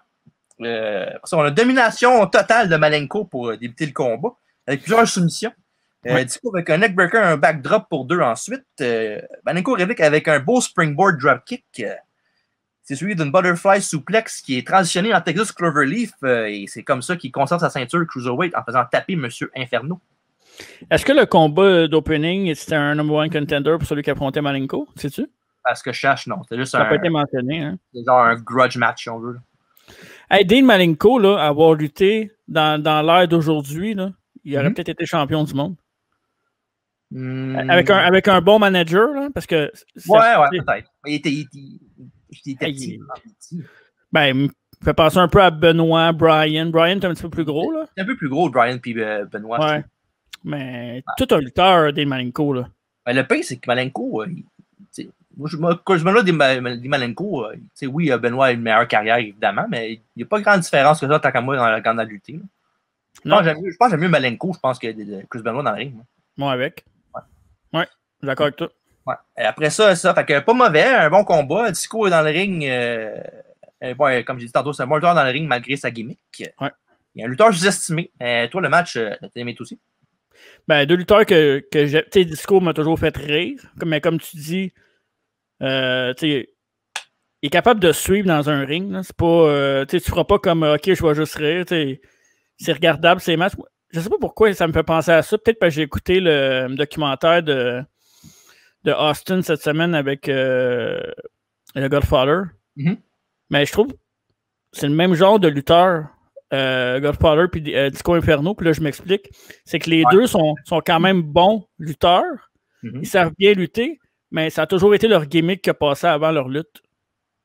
On a une domination totale de Malenko pour débuter le combat, avec plusieurs soumissions. Disco avec un neckbreaker, un backdrop pour 2 ensuite. Malenko réplique avec un beau springboard dropkick. C'est celui d'une butterfly suplex qui est transitionné en Texas Cloverleaf et c'est comme ça qu'il conserve sa ceinture Cruiserweight en faisant taper M. Inferno. Est-ce que le combat d'opening, c'était un number 1 contender pour celui qui affrontait Malenko? Sais-tu? Parce que je cherche, non. C'est juste ça n'a pas été mentionné. Hein? C'est genre un grudge match, si on veut. Hey, Dean Malenko, là, avoir lutté dans l'ère d'aujourd'hui, là, il aurait peut-être été champion du monde. Avec un bon manager, là, parce que... Ouais, peut-être. Il était petit. Ben, fait penser un peu à Benoit, Brian. Brian, t'es un petit peu plus gros, là. C'est un peu plus gros, Brian puis Benoit. Ouais. Mais tout un lutteur, Dean Malenko, là. Ben, le pire, c'est que Malenko, quand je me dis des Malenko, oui, Benoît a une meilleure carrière, évidemment, mais il n'y a pas grande différence que ça, tant qu'à moi, dans la lutte. Je pense que j'aime mieux Malenko, je pense, que Chris Benoit dans le ring. Moi, avec. Ouais, d'accord avec toi. Ouais. Et après ça, fait que pas mauvais, un bon combat. Disco est dans le ring, comme j'ai dit tantôt, c'est un bon lutteur dans le ring malgré sa gimmick. Ouais. Il y a un lutteur sous-estimé. Toi, le match, t'as aimé aussi? Ben, deux lutteurs que j'ai. Tu sais, Disco m'a toujours fait rire. Mais comme tu dis, tu sais, il est capable de suivre dans un ring. Là. C'est pas. Tu feras pas comme OK, je vais juste rire. C'est regardable ces matchs. Je sais pas pourquoi ça me fait penser à ça. Peut-être parce que j'ai écouté le documentaire de Austin cette semaine avec le Godfather. Mm-hmm. Mais je trouve que c'est le même genre de lutteur. Godfather puis Disco Inferno, puis là je m'explique, c'est que les deux sont quand même bons lutteurs, ils savent bien lutter, mais ça a toujours été leur gimmick qui a passé avant leur lutte.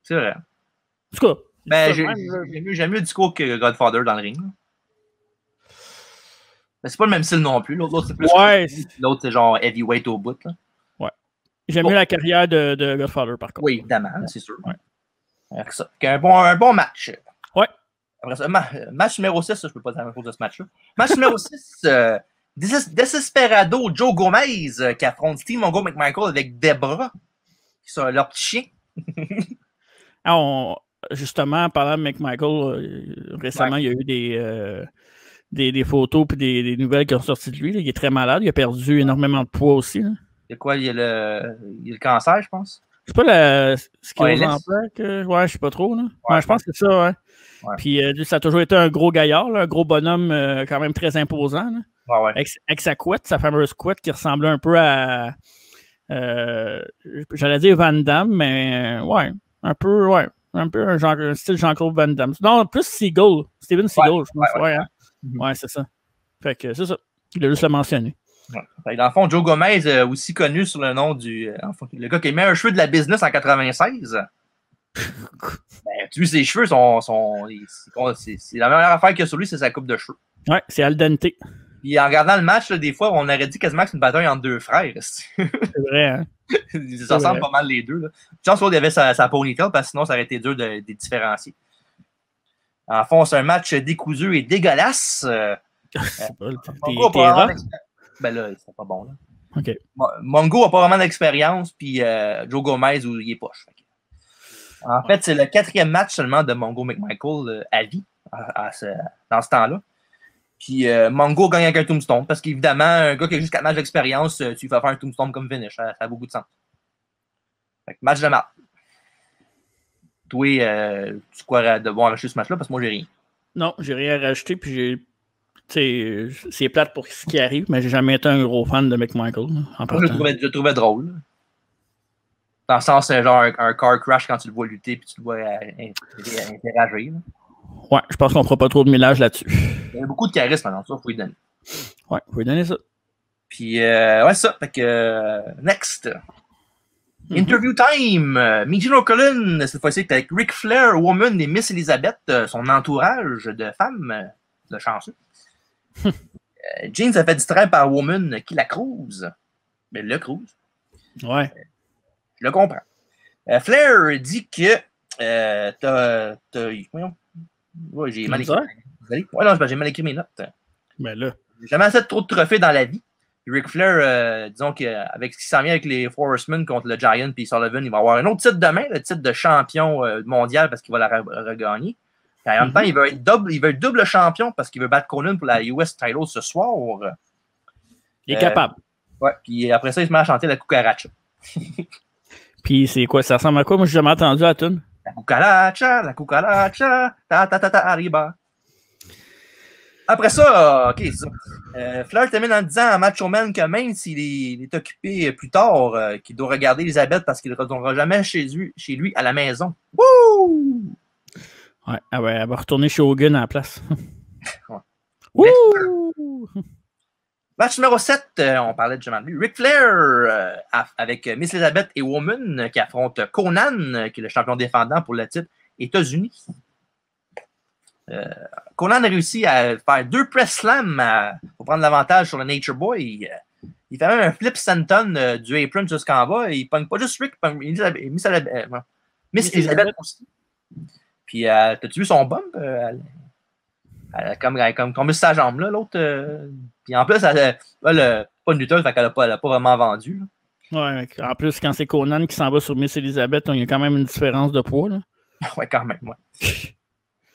C'est vrai. En tout cas, ben, j'aime mieux Disco que Godfather dans le ring. Mais c'est pas le même style non plus. L'autre, c'est plus. Ouais. L'autre, c'est genre heavyweight au bout. Là. Ouais. J'aime mieux la carrière de Godfather, par contre. Oui, évidemment, c'est sûr. Ouais. Un bon match. Ouais. Après ça, match numéro 6, ça, je peux pas dire à cause de ce match-là. Match numéro 6, Desesperado Joe Gomez qui affronte Steve Mongo McMichael avec Debra, qui sont leur petit chien. Justement, en parlant de McMichael, récemment, il y a eu des photos et des nouvelles qui ont sorti de lui. Là. Il est très malade. Il a perdu énormément de poids aussi. Là. Il y a quoi? Il y a le cancer, je pense. C'est pas la sclérose en plaques. Ouais, je sais pas trop. Là. Ouais, je pense que c'est ça. Ouais. Ouais. Puis ça a toujours été un gros gaillard, là, un gros bonhomme quand même très imposant. Là. Ouais. Avec sa couette, sa fameuse couette qui ressemblait un peu à j'allais dire Van Damme, mais ouais, un peu un style Jean-Claude Van Damme. Non, plus Seagull, Steven Seagull, je pense. Ouais, hein? Ouais, c'est ça. Fait que c'est ça. Il a juste le mentionné. Ouais. Dans le fond, Joe Gomez, aussi connu sous le nom le gars qui a mis un cheveu de la business en 96. Ben, tu vois, ses cheveux c'est la meilleure affaire qu'il y a sur lui, c'est sa coupe de cheveux. Ouais, c'est al dente. Puis en regardant le match, là, des fois, on aurait dit quasiment que c'est une bataille entre deux frères. C'est vrai, hein? Ils ressemblent pas mal les deux. Là. Je pense qu'il y avait sa ponytail, parce que sinon, ça aurait été dur de différencier. En fond, c'est un match décousu et dégueulasse. Ben là, c'est pas bon. Là. OK. Mongo n'a pas vraiment d'expérience, puis Joe Gomez, il est poche. En fait, c'est le 4e match seulement de Mongo McMichael à vie, dans ce temps-là. Puis Mongo gagne avec un tombstone, parce qu'évidemment, un gars qui a juste 4 matchs d'expérience, tu lui fais faire un tombstone comme finish. Ça a beaucoup de sens. Fait que match de marde. Toi, tu crois devoir rajouter ce match-là, parce que moi, j'ai rien. Non, j'ai rien à rajouter, puis c'est plate pour ce qui arrive, mais j'ai jamais été un gros fan de McMichael. Je le trouvais drôle. Dans le sens, c'est genre un car crash quand tu le vois lutter puis tu le vois interagir. Ouais, je pense qu'on fera pas trop de millage là-dessus. Il y a beaucoup de charisme dans ça, il faut lui donner. Ouais, il faut lui donner ça. Puis, ouais, ça. Fait que, next. Interview time! Mijino Cullen, cette fois-ci, avec Ric Flair, Woman et Miss Elizabeth, son entourage de femmes, de chanceux. Jean s'est fait distraire par Woman qui la cruise. Mais le cruise. Ouais. Je le comprends. Flair dit que voyons. Ouais, j'ai mal écrit. Ouais, non, j'ai mal écrit mes notes. Mais là. J'ai jamais assez trop de trophées dans la vie. Ric Flair, disons qu'avec ce qui s'en vient avec les Four Horsemen contre le Giant et Sullivan, il va avoir un autre titre demain, le titre de champion mondial parce qu'il va la regagner. Et en même temps, il veut être double champion parce qu'il veut battre Conan pour la US title ce soir. Il est capable. Ouais, puis après ça, il se met à chanter la cucaracha. Puis c'est quoi? Ça ressemble à quoi? Moi, j'ai jamais entendu la tune. La cucaracha, ta arriba. Après ça, OK, c'est ça. Flair termine en disant à Macho Man que même s'il est occupé plus tard, qu'il doit regarder Elisabeth parce qu'il ne retournera jamais chez lui à la maison. Wouh! Ouais, elle va retourner chez Hogan à la place. Ouais. Wouh! Match numéro 7, on parlait de Jamal. Ric Flair avec Miss Elizabeth et Woman qui affrontent Conan, qui est le champion défendant pour le titre États-Unis. Conan a réussi à faire 2 press slams pour prendre l'avantage sur le Nature Boy. Il fait même un flip senton du apron jusqu'en bas. Il ne pogne pas juste Rick, il pogne Miss Elizabeth aussi. Puis, t'as-tu vu son bump? Elle a comme tombé sur sa jambe, là, l'autre. Puis en plus, elle n'a pas de lutteuse, fait qu'elle n'a pas vraiment vendu. Là. Ouais, en plus, quand c'est Conan qui s'en va sur Miss Elizabeth, il y a quand même une différence de poids. Là. Ouais, quand même, ouais.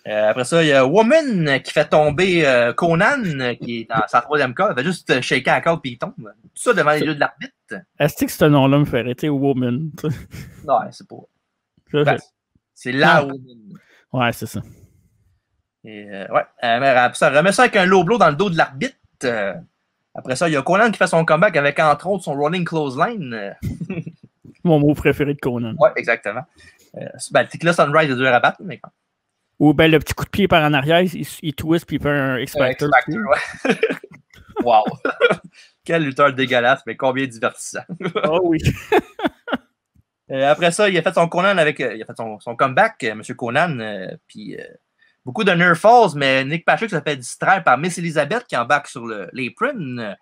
Après ça, il y a Woman qui fait tomber Conan, qui est dans sa 3e corde. Elle fait juste shaker la corde puis il tombe. Tout ça devant les yeux de l'arbitre. Est-ce que ce nom-là me fait arrêter Woman? Non, c'est pas. Ben, c'est la Woman. Ouais, c'est ça. Et, après ça, remet ça avec un low blow dans le dos de l'arbitre. Après ça, il y a Conan qui fait son comeback avec, entre autres, son rolling clothesline. Mon mot préféré de Conan. Ouais, exactement. Le Tequila Sunrise est dur à battre, mais quand. Ou ben le petit coup de pied par en arrière, il twist puis il fait un X-Factor. Ouais. Wow! Quel lutteur dégueulasse, mais combien divertissant. Oh oui. Après ça, il a fait son Conan avec. Il a fait son comeback, M. Conan. Puis beaucoup de nerf falls, mais Nick Patrick se fait distraire par Miss Elizabeth qui embarque sur l'apron.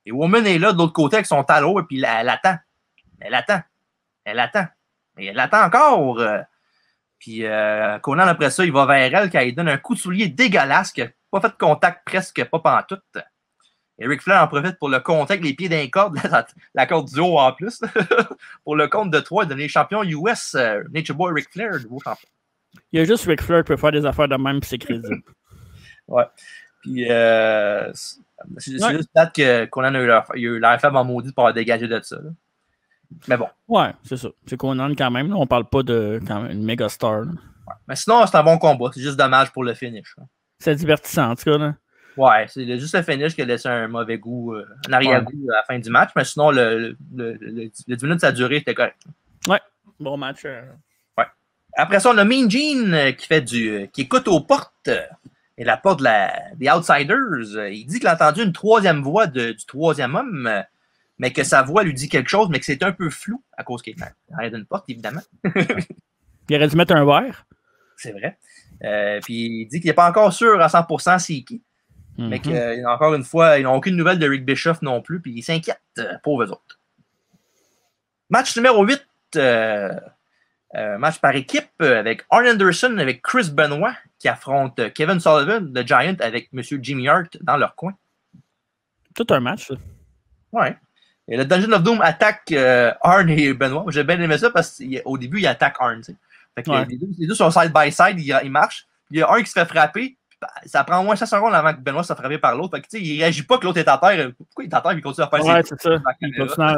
Et Woman est là de l'autre côté avec son talon, et puis elle attend. Elle attend encore. Puis Conan, après ça, il va vers elle quand il donne un coup de soulier dégueulasse qui n'a pas fait de contact presque pas pantoute. Et Ric Flair en profite pour le contact les pieds d'un corde, la corde du haut en plus, pour le compte de 3 donner champion US Nature Boy Ric Flair, nouveau champion. Il y a juste Ric Flair qui peut faire des affaires de même puis c'est crédible. Ouais. Puis c'est juste peut-être que Conan a eu l'air faible en maudit pour avoir dégagé de ça. Là. Mais bon. Ouais, c'est ça. C'est Conan quand même. Là. On parle pas de quand même, une méga star. Ouais. Mais sinon, c'est un bon combat. C'est juste dommage pour le finish. Là. C'est divertissant, en tout cas. Là. Ouais, c'est juste le finish qui a laissé un mauvais goût, un arrière-goût à la fin du match. Mais sinon, le 10 minutes, ça a duré, c'était correct. Ouais, bon match. Ouais. Après ça, on a Mean Gene qui écoute aux portes. Et la porte des Outsiders. Il dit qu'il a entendu une 3e voix du 3e homme. Mais que sa voix lui dit quelque chose, mais que c'est un peu flou à cause qu'il est derrière d'une porte, évidemment. Il aurait dû mettre un verre. C'est vrai. Puis il dit qu'il n'est pas encore sûr à 100% c'est qui. Mais qu'encore une fois, ils n'ont aucune nouvelle de Rick Bischoff non plus, puis il s'inquiète, pauvres autres. Match numéro 8, match par équipe avec Arn Anderson avec Chris Benoit qui affronte Kevin Sullivan, The Giant, avec M. Jimmy Hart dans leur coin. Tout un match, ça. Ouais. Et le Dungeon of Doom attaque Arn et Benoit. J'ai bien aimé ça parce qu'au début, il attaque Arn. Fait que les deux sont side by side, ils marchent. Il y a un qui se fait frapper. Ça prend au moins 5 secondes avant que Benoit se fasse frapper par l'autre. Fait que, il ne réagit pas que l'autre est à terre. Pourquoi il est à terre et il continue à faire ses c'est ça.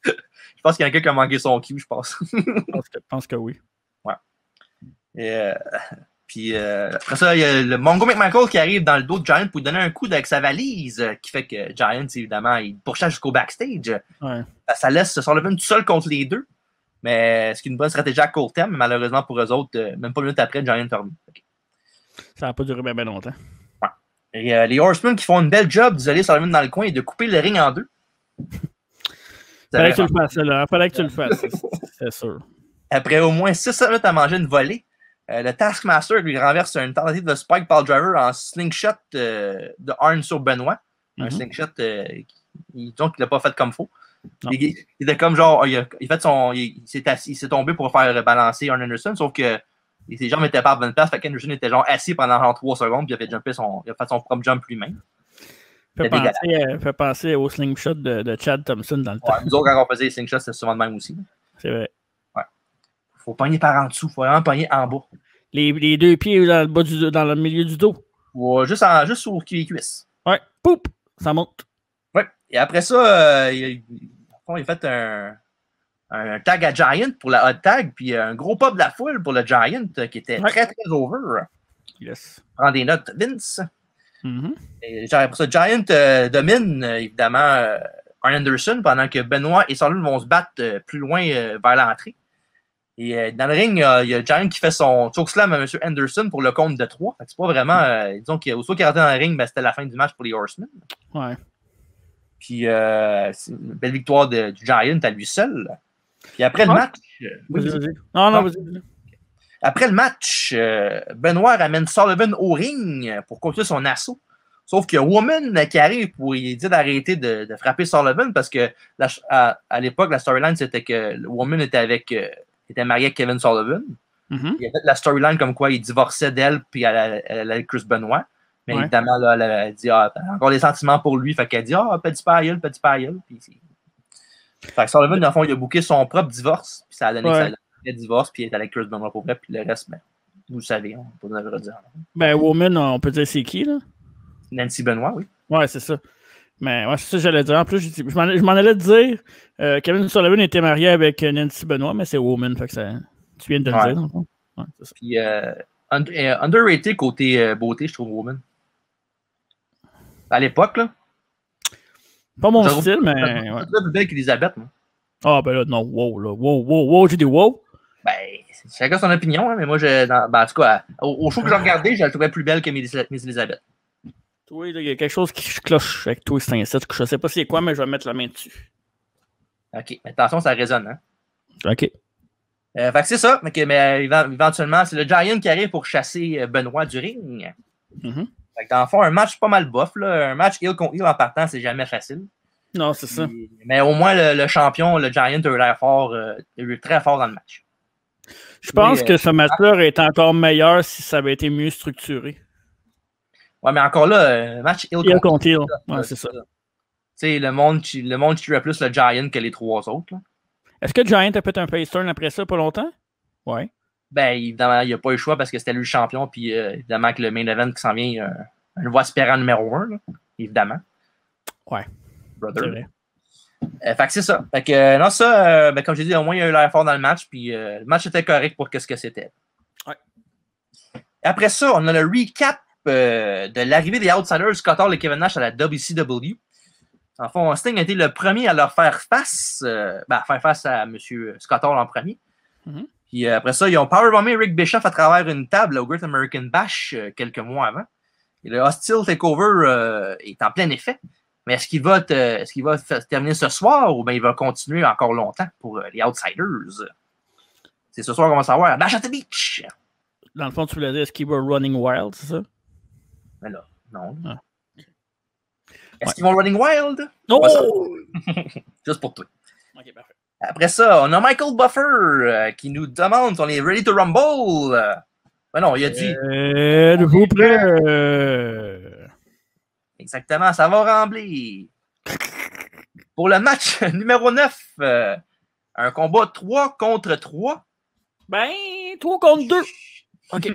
Je pense qu'il y a quelqu'un qui a manqué son cue, je pense. Je pense que oui. Ouais. Et, puis après ça, il y a le Mongo McMichael qui arrive dans le dos de Giant pour lui donner un coup avec sa valise, qui fait que Giant, évidemment, il pourchasse jusqu'au backstage. Ouais. Ça laisse Sullivan tout seul contre les deux. Mais c'est une bonne stratégie à court terme, mais malheureusement pour eux autres, même pas une minute après, Giant est remis. Okay. Ça n'a pas duré bien longtemps. Ouais. Et les Horsemen qui font une belle job d'isoler Sullivan dans le coin et de couper le ring en deux. Fallait que tu le fasses, là. Fallait que tu le fasses, c'est sûr. Après au moins 6 minutes à manger une volée, le Taskmaster lui renverse une tentative de Spike Pile Driver en slingshot de Arn sur Benoit. Un slingshot, disons qu'il l'a pas fait comme faut. Il était comme genre, il s'est tombé pour faire balancer Arn Anderson, sauf que ses jambes étaient pas à bonne place, fait qu'Anderson était genre assis pendant genre 3 secondes, puis il a fait son propre jump lui-même. Fait penser au slingshot de Chad Thompson dans le temps. Nous autres, quand on faisait les slingshots, c'était souvent le même aussi. C'est vrai. Ouais. Faut pogner par en dessous, faut vraiment pogner en bas. Les 2 pieds dans le milieu du dos. Ouais, juste sur les cuisses. Ouais, poup, ça monte. Ouais. Et après ça, il a fait un tag à Giant pour la hot tag, puis un gros pop de la foule pour le Giant qui était très, très over. Yes. Prends des notes, Vince. Et après ça, Giant domine, évidemment, Arn Anderson pendant que Benoit et Sullivan vont se battre plus loin vers l'entrée. Et dans le ring, il y a Giant qui fait son chokeslam à M. Anderson pour le compte de 3. C'est pas vraiment, disons qu'aussitôt qu'il est rentré dans le ring, ben, c'était la fin du match pour les Horsemen. Ouais. Puis c'est une belle victoire du Giant à lui seul. Puis après le match. Vas-y. Non, vas-y. Après le match, Benoit ramène Sullivan au ring pour continuer son assaut. Sauf qu'il y a Woman qui arrive pour lui dire d'arrêter de frapper Sullivan parce que à l'époque, la storyline, c'était que Woman était marié avec Kevin Sullivan. Mm-hmm. Il y avait la storyline comme quoi il divorçait d'elle puis elle avait Chris Benoit. Mais évidemment, là, elle a dit elle a encore des sentiments pour lui. Fait qu'elle dit petit pailleul. Fait que Sullivan, dans le fond, il a booké son propre divorce. Puis ça a donné que ça le divorce. Puis il est avec Chris Benoit pour vrai. Puis le reste, vous le savez, on peut le redire. Ben, Woman, on peut dire c'est qui, là? Nancy Benoit, oui. Ouais, c'est ça. Mais c'est ça que j'allais dire. En plus, je m'en allais te dire, Kevin Sullivan était marié avec Nancy Benoit, mais c'est Woman. Fait que ça, tu viens de le dire, dans le fond. Ouais, c'est ça. Puis, underrated côté beauté, je trouve, Woman. À l'époque, là. Pas mon style, mais. C'est plus belle qu'Elisabeth, moi. Ah, ben là, non, wow, j'ai dit wow. Ben, chacun son opinion, hein, mais moi, en tout cas, au show que j'ai regardé, je la trouvais plus belle que Miss Elisabeth. Oui, il y a quelque chose qui cloche avec toi, c'est un set. Je sais pas c'est quoi, mais je vais mettre la main dessus. OK, mais attention, ça résonne, hein. OK. Fait que c'est ça, mais éventuellement, c'est le Giant qui arrive pour chasser Benoit du ring. Mm-hmm. Fait que dans le fond, un match pas mal bof, là. Un match heel contre heel en partant, c'est jamais facile. Non, c'est ça. Mais au moins, le champion, le Giant, a eu l'air fort, très fort dans le match. Je pense que ce match-là aurait été encore meilleur si ça avait été mieux structuré. Ouais, mais encore là, match heel contre heel. Ouais, c'est ça. Tu sais, le monde cheerait plus le Giant que les trois autres. Là. Est-ce que Giant a fait un face turn après ça pas longtemps? Ouais. Ben, évidemment, il n'y a pas eu le choix parce que c'était lui le champion, puis évidemment que le main event qui s'en vient, un voix aspirant numéro 1, là, évidemment. Ouais. Brother. C'est vrai. Fait que c'est ça. Fait que, non, ça, comme j'ai dit, au moins, il a eu l'air fort dans le match, puis le match était correct pour ce que c'était. Ouais. Après ça, on a le recap de l'arrivée des Outsiders, Scott Hall et Kevin Nash à la WCW. En fond, Sting a été le premier à leur faire face à M. Scott Hall en premier. Mm-hmm. Puis après ça, ils ont powerbombé Rick Bischoff à travers une table au Great American Bash quelques mois avant. Et le Hostile Takeover est en plein effet. Mais est-ce qu'il va terminer ce soir ou bien il va continuer encore longtemps pour les Outsiders? C'est ce soir qu'on va savoir. Bash at the Beach! Dans le fond, tu voulais dire, est-ce qu'il va Running Wild, c'est ça? Mais là, non. Ah. Est-ce qu'ils vont Running Wild? Non! Juste pour toi. Ok, parfait. Après ça, on a Michael Buffer qui nous demande si on est ready to rumble. Ben non, il a dit. Êtes-vous prêt? Exactement, ça va rembler. Pour le match numéro 9, un combat 3 contre 3. Ben, 3 contre 2. OK.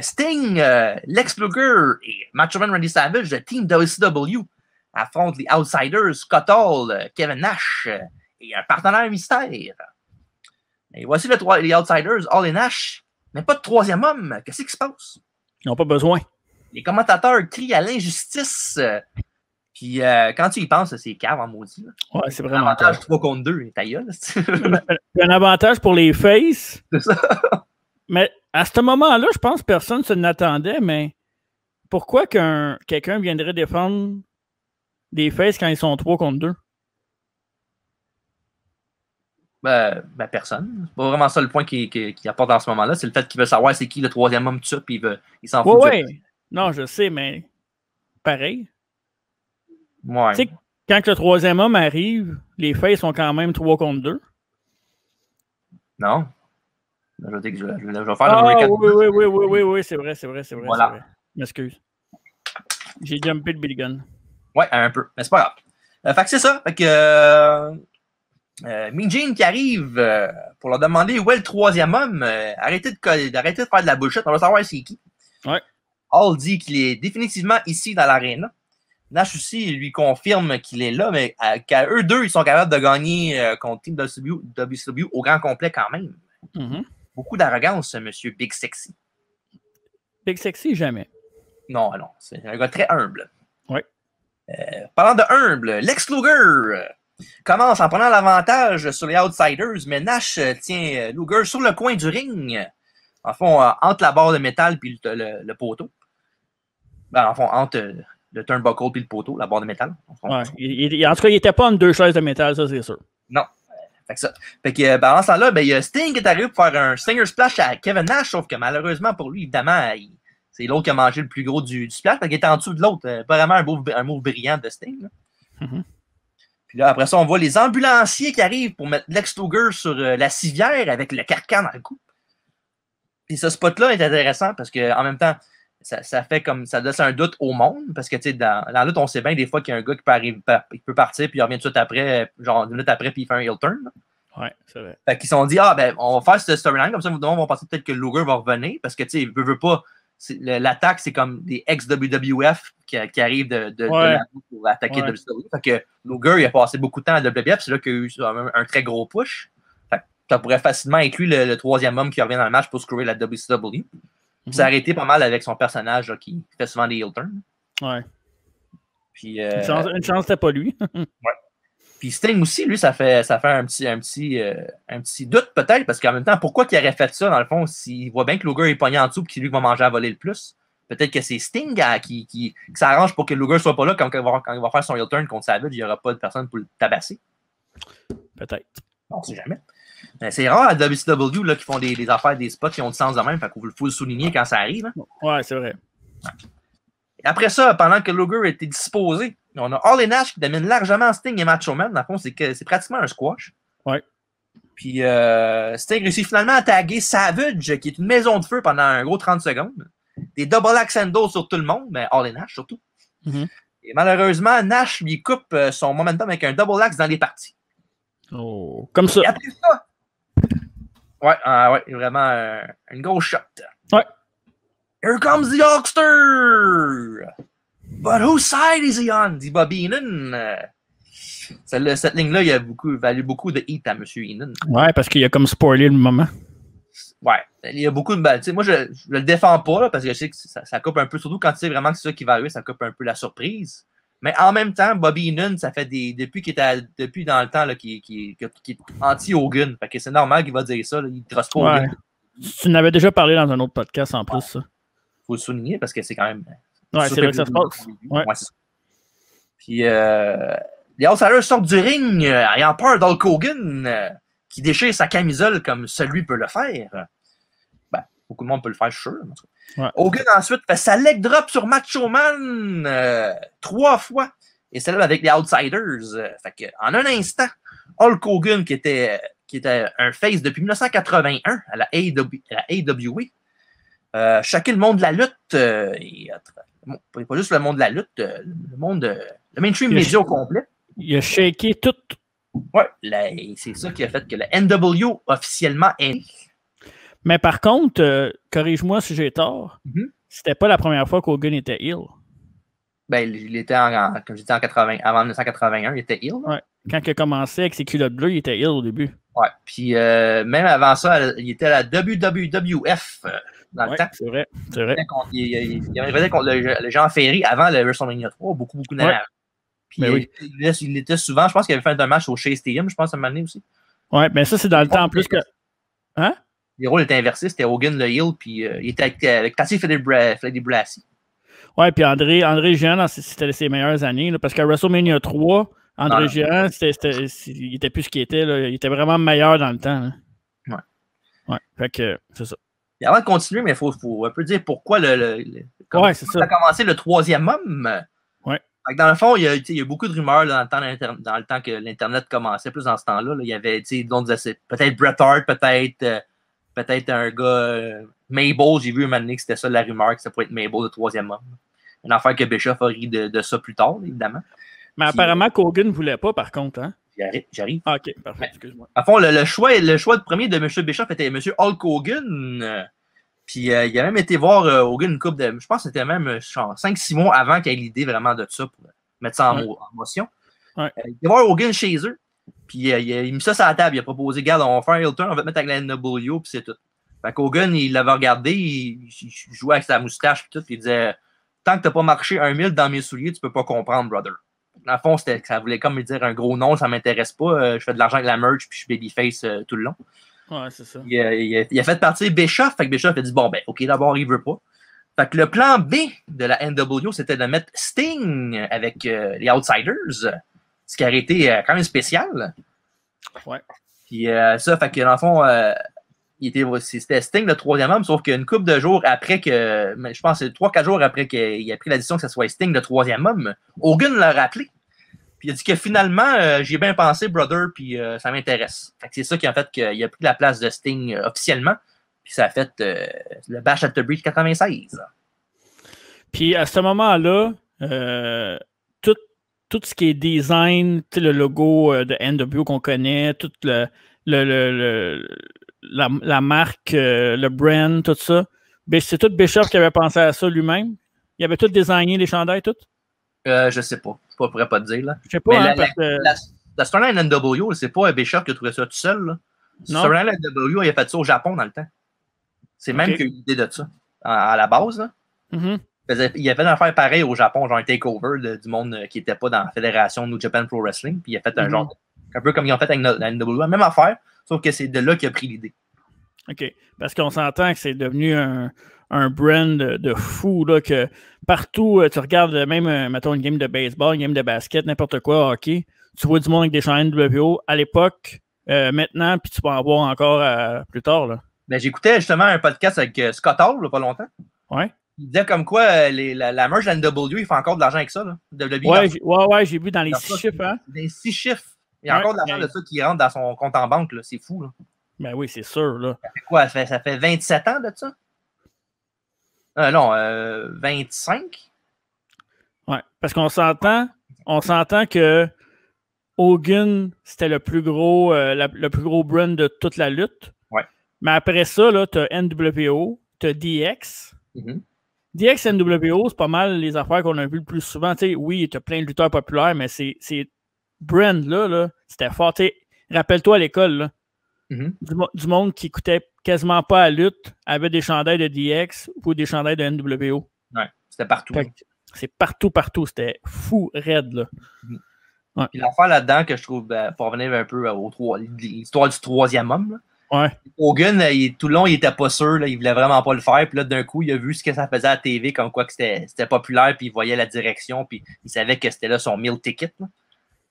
Sting, Lex Luger et Macho Man Randy Savage de Team WCW affrontent les Outsiders, Scott Hall, Kevin Nash et un partenaire mystère. Et voici les Outsiders, Hall et Nash. Mais pas de troisième homme. Qu'est-ce qui se passe? Ils n'ont pas besoin. Les commentateurs crient à l'injustice. Puis quand tu y penses, c'est cave en maudit. Là. Ouais, c'est vraiment. Un avantage 3 contre 2, ta gueule. Un avantage pour les faces. C'est ça. Mais à ce moment-là, je pense que personne ne se l'attendait, mais pourquoi quelqu'un viendrait défendre des faces quand ils sont 3 contre 2? Ben personne. C'est pas vraiment ça le point qu'il apporte en ce moment-là. C'est le fait qu'il veut savoir c'est qui le troisième homme, tout ça, puis il s'en fout. Ouais. Non, je sais, mais pareil. Ouais. Tu sais, quand le troisième homme arrive, les faces sont quand même 3 contre 2. Non. Je vais faire le recap. Oui, c'est vrai. Voilà. C'est vrai. M'excuse. J'ai jumpé le Billy Gunn. Ouais, un peu, mais c'est pas grave. Fait que c'est ça. Fait que Mean Gene qui arrive pour leur demander où est le troisième homme. Arrêtez de faire de la bullshit, on va savoir c'est qui. Ouais. Hall dit qu'il est définitivement ici dans l'aréna. Nash aussi lui confirme qu'il est là, mais qu'à eux deux, ils sont capables de gagner contre Team WCW au grand complet quand même. Mm-hmm. Beaucoup d'arrogance, monsieur Big Sexy. Big Sexy, jamais. Non, c'est un gars très humble. Ouais. Parlant de humble, Lex Luger commence en prenant l'avantage sur les Outsiders, mais Nash tient Luger sur le coin du ring. En fond, entre la barre de métal et le poteau. Ben, en fond, entre le turnbuckle et le poteau, la barre de métal. Ouais. En tout cas, il n'était pas en 2 chaises de métal, ça, c'est sûr. Non. Fait que pendant ce temps-là, ben, il y a Sting qui est arrivé pour faire un Stinger Splash à Kevin Nash, sauf que malheureusement pour lui, évidemment, c'est l'autre qui a mangé le plus gros du splash, fait qu'il était en dessous de l'autre. Pas vraiment un move brillant de Sting. Puis là, après ça, on voit les ambulanciers qui arrivent pour mettre Lex Luger sur la civière avec le carcan dans le cou. Puis ce spot-là est intéressant parce qu'en même temps, ça fait comme ça laisse un doute au monde. Parce que tu sais, dans la lutte, on sait bien des fois qu'il y a un gars qui peut arriver, il peut partir, puis il revient tout de suite après, genre 10 minutes après, puis il fait un heel turn. Ouais, c'est vrai. Fait qu'ils se sont dit, ben, on va faire ce storyline, comme ça, on va penser peut-être que Luger va revenir. Parce que tu sais, il veut pas. L'attaque, c'est comme des ex-WWF qui arrivent de la route pour attaquer WWE. Fait que Luger, il a passé beaucoup de temps à WWF, c'est là qu'il y a eu un très gros push. Fait que ça pourrait facilement inclure le troisième homme qui revient dans le match pour screwer la WCW. Ça a arrêté pas mal avec son personnage là, qui fait souvent des heel turns. Ouais. Puis, une chance, c'était pas lui. Ouais. Puis Sting aussi, lui, ça fait un petit doute peut-être, parce qu'en même temps, pourquoi qu'il aurait fait ça, dans le fond, s'il voit bien que Luger est pogné en dessous et que c'est lui qui va manger à voler le plus? Peut-être que c'est Sting qui s'arrange pour que Luger soit pas là quand il va faire son heel turn contre Savage, il n'y aura pas de personne pour le tabasser. Peut-être. On ne sait jamais. Mais c'est rare à WCW là, qui font des affaires, des spots qui ont du sens de même, fait qu'il faut le souligner quand ça arrive. Hein. Ouais, c'est vrai. Et après ça, pendant que Luger était disposé, on a Hall et Nash qui domine largement Sting et Macho Man. Dans le fond, c'est pratiquement un squash. Ouais. Puis Sting réussit finalement à taguer Savage, qui est une maison de feu pendant un gros 30 secondes. Des double axe handles sur tout le monde, mais Hall et Nash surtout. Et malheureusement, Nash lui coupe son momentum avec un double axe dans les parties. Oh, comme ça. Et après ça, ouais, vraiment une grosse shot. Ouais. Here comes the Hulkster! But whose side is he on? Dit Bobby Heenan. Cette ligne-là, il a valu beaucoup de hit à M. Heenan. Ouais, parce qu'il a comme spoilé le moment. Ouais, il y a beaucoup de balles. Moi, je le défends pas là, parce que je sais que ça coupe un peu, surtout quand tu sais vraiment que c'est ça qui va arriver, ça coupe un peu la surprise. Mais en même temps, Bobby Heenan, ça fait depuis dans le temps là, qu'il est anti-Hogan. Fait que c'est normal qu'il va dire ça. Là, il ne trosse pas Hogan. Tu n'avais déjà parlé dans un autre podcast en plus, ça. Faut le souligner parce que c'est quand même. Ouais, c'est vrai que ça se passe. Ouais. C'est ça. Puis les Outsiders sortent du ring ayant peur d'Hulk Hogan qui déchire sa camisole comme celui peut le faire. Ben, beaucoup de monde peut le faire, je suis sûr. Ouais. Hogan ensuite fait sa leg drop sur Macho Man 3 fois et celle-là avec les Outsiders. Fait que, en un instant, Hulk Hogan qui était un face depuis 1981 à la AWA. Chacun le monde de la lutte, pas juste le monde de la lutte, le mainstream média au complet. Il a shaké tout. Ouais, c'est ça qui a fait que le NWO officiellement est né. Mais par contre, corrige-moi si j'ai tort, c'était pas la première fois qu'Hogan était heel. Ben, il était comme je disais, avant 1981, il était heel. Ouais. Quand il a commencé avec ses culottes bleues, il était heel au début. Ouais, puis même avant ça, il était à la WWF. Dans le temps. C'est vrai. Il avait contre le Jean Ferry avant le WrestleMania 3, beaucoup d'années avant. Puis il était souvent, je pense qu'il avait fait un match au Shea Stadium, je pense, à un moment donné aussi. Ouais, mais ça, c'est dans le temps en plus que. Hein? Les rôles étaient inversés, c'était Hogan le heel, puis il était avec Tassie Freddy-Blassie. Ouais, puis André Jean, c'était ses meilleures années, là, parce qu'à WrestleMania 3, André Jean, il était plus ce qu'il était, là, il était vraiment meilleur dans le temps. Là. Ouais, fait que c'est ça. Et avant de continuer, mais il faut un peu dire pourquoi c'est ça. a commencé le troisième homme. Ouais. Dans le fond, il y a beaucoup de rumeurs là, dans le temps que l'Internet commençait, plus dans ce temps-là. Là, il y avait peut-être Bret Hart, peut-être un gars Mabel. J'ai vu un moment donné que c'était ça la rumeur, que ça pourrait être Mabel, le troisième homme. Une affaire que Bischoff a ri de ça plus tard, évidemment. Mais apparemment, qu'Hogan ne voulait pas, par contre. Hein? J'arrive. Ah, ok, parfait, excuse-moi. À fond, le choix de premier de M. Bischoff était M. Hulk Hogan. Puis il a même été voir Hogan une couple de. Je pense que c'était même 5-6 mois avant qu'il ait l'idée vraiment de ça pour mettre ça en motion. Ouais. Il a voir Hogan chez eux. Puis il a mis ça sur la table. Il a proposé, regarde, on va faire un heel turn, on va te mettre avec la NWO, puis c'est tout. Fait qu'Hogan, il l'avait regardé, il jouait avec sa moustache, puis tout. Puis il disait, tant que t'as pas marché 1 000 dans mes souliers, tu peux pas comprendre, brother. Dans le fond, ça voulait comme me dire un gros nom, ça m'intéresse pas. Je fais de l'argent avec la merch, puis je suis babyface tout le long. Ouais, c'est ça. Il a fait partir Bischoff, fait que Bischoff a dit, bon, ben, OK, d'abord, il veut pas. Fait que le plan B de la NWO, c'était de mettre Sting avec les Outsiders, ce qui aurait été quand même spécial. Ouais. Puis ça, fait que dans le fond, c'était Sting le troisième homme, sauf qu'une couple de jours après que, je pense que c'est 3-4 jours après qu'il a pris la décision que ce soit Sting le troisième homme, Hogan l'a rappelé. Puis il a dit que finalement, j'ai bien pensé, brother, puis ça m'intéresse. Fait que c'est ça qui a fait qu'il a pris la place de Sting officiellement. Puis ça a fait le Bash at the Beach 96. Puis à ce moment-là, tout ce qui est design, le logo de NWO qu'on connaît, tout la marque, le brand, tout ça, c'est tout Bischoff qui avait pensé à ça lui-même. Il avait tout designé les chandails, tout? Je sais pas. Je pourrais pas te dire. Là. Je sais pas. Mais Hein, la storyline NWO, c'est pas Bischoff qui a trouvé ça tout seul. Là. La storyline NWO, il a fait ça au Japon dans le temps. C'est même qu'il a eu l'idée de ça. À la base, là. Mm-hmm. Il a fait une affaire pareille au Japon, genre un takeover du monde qui n'était pas dans la fédération New Japan Pro Wrestling. Puis il a fait un genre, un peu comme ils ont fait avec la NWO, même affaire, sauf que c'est de là qu'il a pris l'idée. OK. Parce qu'on s'entend que c'est devenu un brand de fou, là, que partout, tu regardes même, mettons, une game de baseball, une game de basket, n'importe quoi, hockey, tu vois du monde avec des chandails NWO à l'époque, maintenant, puis tu peux en voir encore plus tard, là. Ben, j'écoutais justement un podcast avec Scott Hall, il n'y a pas longtemps. Ouais. Il disait comme quoi la merge de la NWO, il fait encore de l'argent avec ça. Là, ouais, j'ai vu dans les 6 chiffres. Hein? Dans les 6 chiffres. Il y a encore de l'argent de ça qui rentre dans son compte en banque. Là. C'est fou. Là. Ben oui, c'est sûr. Là. Ça fait quoi? Ça fait 27 ans de ça? Non, 25? Ouais, parce qu'on s'entend que Hogan, c'était le plus gros brand de toute la lutte. Ouais. Mais après ça, tu as NWO, tu as DX. Mm-hmm. DX NWO, c'est pas mal les affaires qu'on a vues le plus souvent. T'sais, oui, tu as plein de lutteurs populaires, mais ces brands-là, c'était fort. T'sais, rappelle-toi à l'école, là, du monde qui écoutait quasiment pas à la lutte avait des chandails de DX ou des chandails de NWO. Ouais, c'était partout. C'est partout. C'était fou, raide, là. Mm-hmm. Ouais. Puis l'affaire là-dedans que je trouve, pour revenir un peu à l'histoire du troisième homme, là, ouais. Hogan, tout le long, il était pas sûr, là, il voulait vraiment pas le faire. Puis là, d'un coup, il a vu ce que ça faisait à la TV, comme quoi que c'était populaire, puis il voyait la direction, puis il savait que c'était là son meal ticket. Là.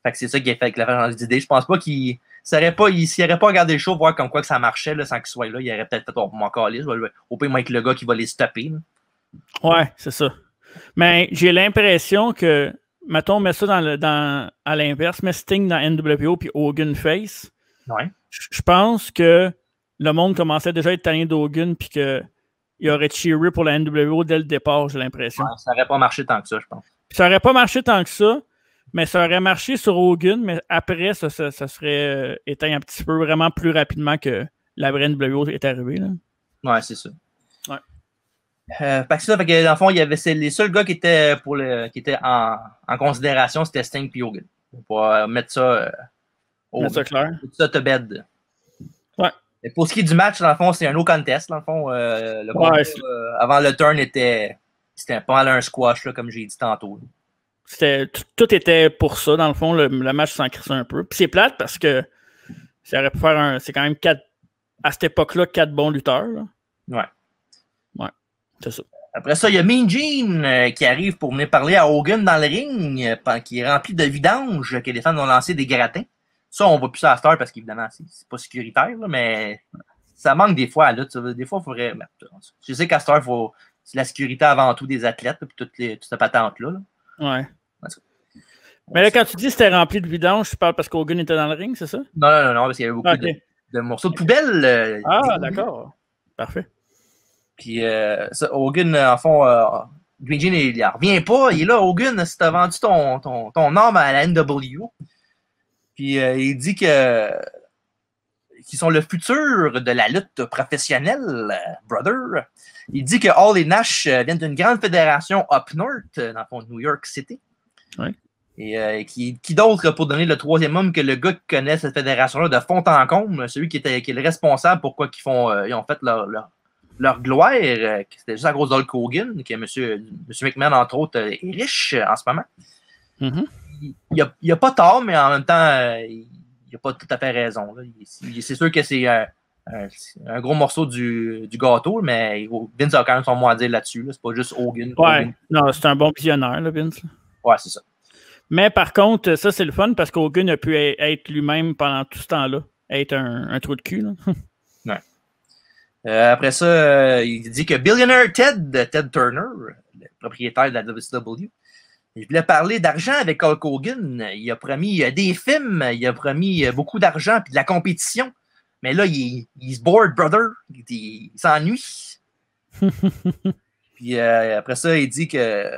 Fait que c'est ça qui a fait avec la changé d'idée. Je pense pas s'il n'aurait pas regardé le show, voir comme quoi que ça marchait là, sans qu'il soit là, il aurait peut-être fait mon calice. Au pire, il va être le gars qui va les stopper. Là. Ouais, c'est ça. Mais j'ai l'impression que, mettons, mets ça à l'inverse, mets Sting dans NWO puis Hogan Face. Ouais. Je pense que le monde commençait déjà à être tanné d'Hogan puis qu'il aurait cheeré pour la NWO dès le départ, j'ai l'impression. Ouais, ça n'aurait pas marché tant que ça, je pense. Puis ça n'aurait pas marché tant que ça, mais ça aurait marché sur Hogan, mais après, ça serait éteint un petit peu vraiment plus rapidement que la vraie NWO est arrivée. Là. Ouais, c'est ça. Ouais. Fait que dans le fond, il y avait les seuls gars qui étaient en considération, c'était Sting et Hogan. Pour mettre ça clair. Ça te bed. Ouais. Et pour ce qui est du match, dans le fond, c'est un no contest. Dans le fond, avant le turn, c'était pas mal un squash, là, comme j'ai dit tantôt. Tout était pour ça, dans le fond, le match s'en crissait un peu. Puis c'est plate parce que ça aurait pu faire c'est quand même à cette époque-là, 4 bons lutteurs. Là. Ouais. C'est ça. Après ça, il y a Mean Gene qui arrive pour venir parler à Hogan dans le ring, qui est rempli de vidanges, que les fans ont lancé des gratins. Ça, on va plus ça à Star parce qu'évidemment, c'est pas sécuritaire, là, mais ça manque des fois à la lutte. Des fois, il faudrait. Je sais qu'à Star, c'est la sécurité avant tout des athlètes, puis toute cette patente-là. Là. Ouais. Mais là, quand tu dis que c'était rempli de vidanges, tu parles parce qu'Hogan était dans le ring, c'est ça? Non, parce qu'il y avait beaucoup de morceaux de poubelle. D'accord. Parfait. Puis Hogan, en fond, Mean Gene, il revient pas. Il est là, Hogan, si t'as vendu ton âme à la NWO. Puis il dit qu'ils sont le futur de la lutte professionnelle, brother. Il dit que Hall et Nash viennent d'une grande fédération up north, dans le fond, New York City. Ouais. Et qui d'autre pour donner le troisième homme que le gars qui connaît cette fédération-là de fond en comble, celui qui est le responsable pourquoi ils ont fait leur gloire, c'était juste à cause d'Hulk Hogan, que M. McMahon, entre autres, est riche en ce moment. Mm-hmm. Il a pas tort, mais en même temps, il n'a pas tout à fait raison. Là. C'est sûr que c'est un gros morceau du gâteau, mais Vince a quand même son mot à dire là-dessus. Là. C'est pas juste Hogan. Ouais, Hogan. non, c'est un bon visionnaire, là, Vince. Ouais, c'est ça. Mais par contre, ça, c'est le fun parce qu'Hogan a pu être lui-même pendant tout ce temps-là. être un trou de cul. Là. Ouais. Après ça, il dit que Billionaire Ted Turner, le propriétaire de la WCW, il voulait parler d'argent avec Hulk Hogan. Il a promis des films, il a promis beaucoup d'argent et de la compétition. Mais là, he's bored, brother. Il s'ennuie. Puis après ça, il dit que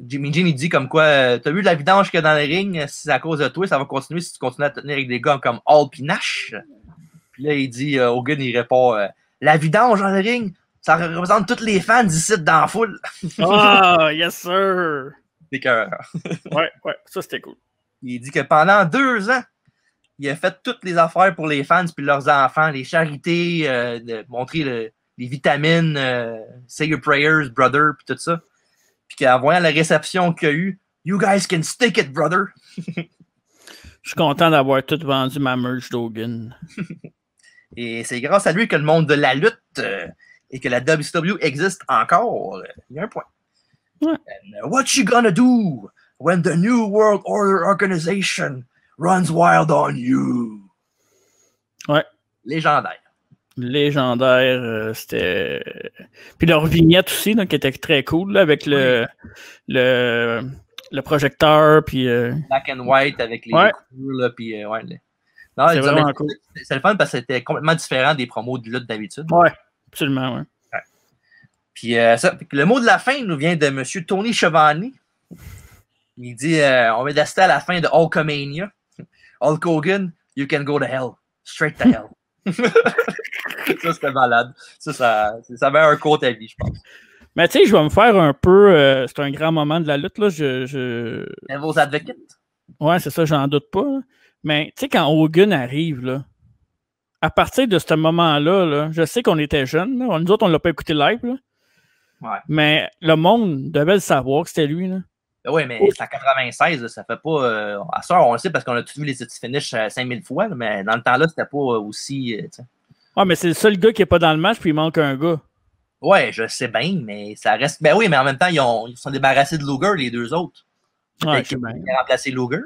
Jimmy Jean, il dit comme quoi, t'as vu la vidange qu'il y a dans le ring, si c'est à cause de toi, ça va continuer si tu continues à te tenir avec des gars comme Hall et Nash. Puis là, il dit, Hogan, il répond, la vidange dans le ring, ça représente tous les fans d'ici dans la foule. Ah, yes sir! C'est cœur. Ouais, ça c'était cool. Il dit que pendant 2 ans, il a fait toutes les affaires pour les fans puis leurs enfants, les charités, de montrer les vitamines, say your prayers, brother, puis tout ça. Puis qu'en voyant la réception qu'il y a eu, you guys can stick it, brother. Je suis content d'avoir tout vendu ma merch d'Hogan. Et c'est grâce à lui que le monde de la lutte et que la WCW existe encore. Il y a un point. Ouais. And, what you gonna do when the New World Order Organization runs wild on you? Ouais. Légendaire. C'était. Puis leur vignette aussi, là, qui était très cool, là, avec le projecteur. Puis, Black and white avec les ouais. couleurs, là, puis ouais. Non, c'est vraiment cool. C'est le fun parce que c'était complètement différent des promos de lutte d'habitude. Ouais, absolument, ouais. Puis le mot de la fin nous vient de M. Tony Schiavone. Il dit on va rester à la fin de Hulkamania. Hulk Hogan, you can go to hell. Straight to hell. Ça, c'était malade. Ça avait un court à vie, je pense. Mais tu sais, je vais me faire un peu. C'est un grand moment de la lutte, là. Vos advocates? Ouais, c'est ça, j'en doute pas. Là. Mais tu sais, quand Hogan arrive, là, à partir de ce moment-là, là, je sais qu'on était jeunes. Là. Nous autres, on ne l'a pas écouté live. Là. Ouais. Mais le monde devait le savoir que c'était lui. Là. Oui, mais c'est en 96, ça fait pas. À ça, on le sait parce qu'on a tous vu les finishes 5000 fois, là, mais dans le temps-là, c'était pas aussi. Ouais, mais c'est le seul gars qui n'est pas dans le match, puis il manque un gars. Ouais, je sais bien, mais ça reste. Ben oui, mais en même temps, ils sont débarrassés de Luger, les deux autres. Ouais, Peut-être qu'ils ont remplacé Luger.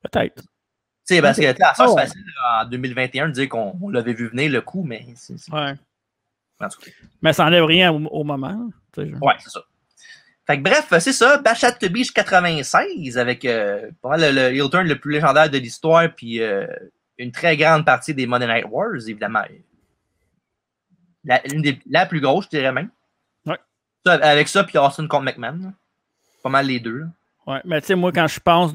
Peut-être. Tu sais, parce que à ça, c'est facile en 2021 de dire qu'on l'avait vu venir le coup, mais c'est. Ouais. En tout cas. Mais ça n'enlève rien au moment. Ouais, c'est ça. Fait que bref, c'est ça, Bash at the Beach 96 avec le heel turn le plus légendaire de l'histoire, puis une très grande partie des Monday Night Wars, évidemment. La plus grosse, je dirais même. Ouais. Ça, avec ça, puis Austin contre McMahon. Pas mal les deux. Là. Ouais, mais tu sais, moi, quand je pense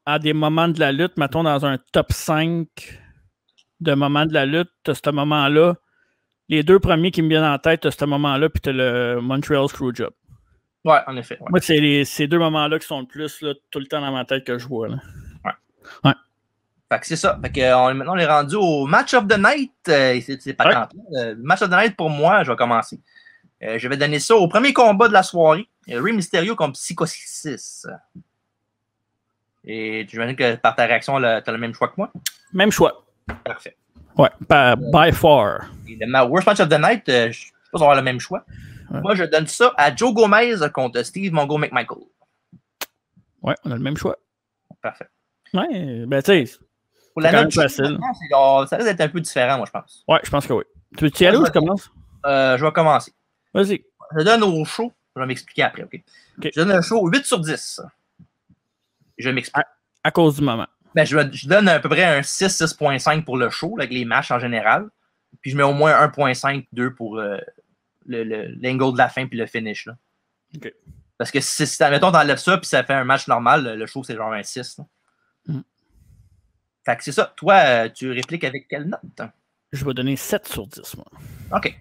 à des moments de la lutte, mettons dans un top 5 de moments de la lutte, t'as ce moment-là. Les deux premiers qui me viennent en tête, t'as ce moment-là, puis t'as le Montreal Screwjob. Ouais, en effet. Ouais. Moi, c'est ces deux moments-là qui sont le plus là, tout le temps dans ma tête que je vois. Là. Ouais. Fait que c'est ça. Fait que maintenant, on est rendu au Match of the Night. C'est pas tant. Match of the Night, pour moi, je vais commencer. Je vais donner ça au premier combat de la soirée. Rey Mysterio contre Psychosis. Et tu imagines que par ta réaction, tu as le même choix que moi? Même choix. Parfait. Ouais, by far. Et ma Worst Match of the Night, je ne sais pas si on va avoir le même choix. Ouais. Moi, je donne ça à Joe Gomez contre Steve Mongo McMichael. Ouais, on a le même choix. Parfait. Ouais, ben tu sais, pour la note, facile. Ça risque d'être un peu différent, moi, je pense. Ouais, je pense que oui. Tu veux y aller ou je commence? Je vais commencer. Vas-y. Je donne au show. Je vais m'expliquer après, OK? Je donne un show 8 sur 10. Je m'explique. À cause du moment. Ben, je donne à peu près un 6, 6.5 pour le show, avec les matchs en général. Puis je mets au moins 1.5, 2 pour l'angle de la fin puis le finish. Là. OK. Parce que si mettons, t'enlèves ça puis ça fait un match normal, le show, c'est genre un 6. Fait que c'est ça. Toi, tu répliques avec quelle note? Je vais donner 7 sur 10, moi. OK.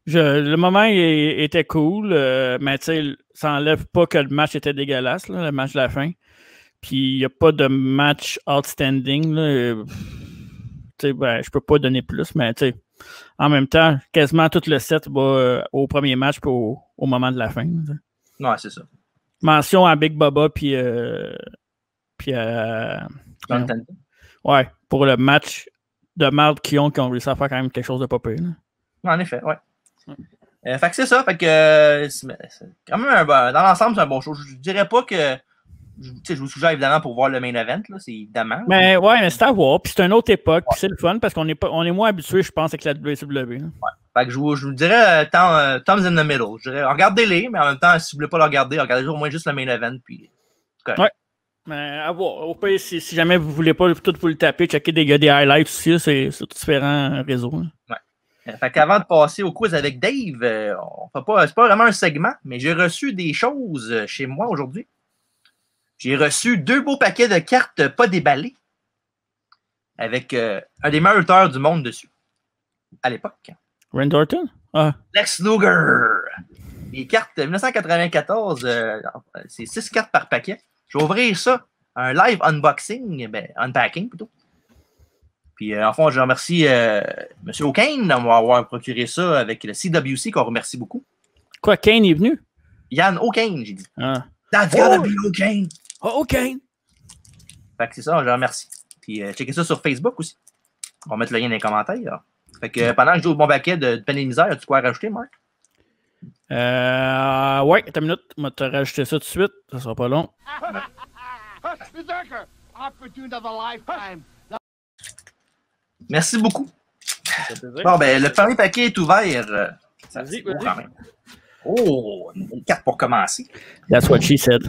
Le moment était cool, mais tu sais, ça n'enlève pas que le match était dégueulasse, là, le match de la fin. Puis il n'y a pas de match outstanding. Là. Ben, je peux pas donner plus, mais en même temps, quasiment tout le set va au premier match et au moment de la fin. Ouais, c'est ça. Mention à Big Bubba puis ouais, pour le match de marde qui ont réussi à faire quand même quelque chose de pas pire. En effet, ouais. Fait que c'est ça. Fait que c'est quand même dans l'ensemble, c'est un bon show. Je dirais pas que je vous suggère évidemment pour voir le main event, là, c'est évidemment. Mais ouais, mais c'est à voir. Puis c'est une autre époque, puis c'est le fun parce qu'on est moins habitué, je pense, avec la WCW. Ouais. Fait que je vous dirais Tom's in the middle. Je dirais, regardez-les, mais en même temps, si vous voulez pas le regarder, regardez au moins juste le main event. Puis, ouais. Mais à voir. Au pire, si jamais vous voulez pas tout vous le taper, checker des highlights aussi, c'est sur différents réseaux. Hein. Ouais. Fait qu'avant de passer au quiz avec Dave, c'est pas vraiment un segment, mais j'ai reçu des choses chez moi aujourd'hui. J'ai reçu 2 beaux paquets de cartes pas déballées avec un des meilleurs lutteurs du monde dessus à l'époque. Randy Orton? Ah. Lex Luger. Les cartes 1994, c'est 6 cartes par paquet. Je vais ouvrir ça, un live unboxing, unpacking plutôt. Puis, en fond, je remercie M. O'Kane d'avoir procuré ça avec le CWC, qu'on remercie beaucoup. Quoi, Kane est venu? Yann O'Kane, j'ai dit. Ah. That's gotta be O'Kane. Oh, O'Kane. Fait que c'est ça, je remercie. Puis, checkez ça sur Facebook aussi. On va mettre le lien dans les commentaires. Fait que pendant que je joue mon paquet de peine et misère, as-tu quoi à rajouter, Marc? Ouais, attends une minute. Je vais te rajouter ça tout de suite. Ça sera pas long. Merci beaucoup. Bon, ben, le premier paquet est ouvert. Ça Vas-y, quand même. Oh, une carte pour commencer. That's what she said.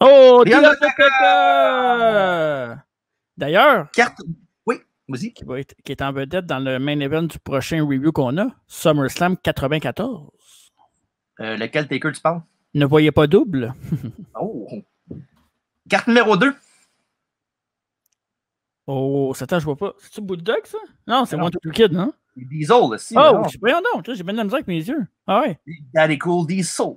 Oh, The Undertaker! D'ailleurs, carte. Oui, vas-y. Qui est en vedette dans le main event du prochain review qu'on a, SummerSlam 94. Lequel Taker tu parles? Ne voyez pas double. Oh. Carte numéro 2. Oh, attends, je vois pas. C'est-tu Bulldog, ça? Non, c'est One Two Kid, non? Diesel, aussi. Oh, voyons donc. J'ai bien de la misère avec mes yeux. Ah ouais. Daddy Cool Diesel.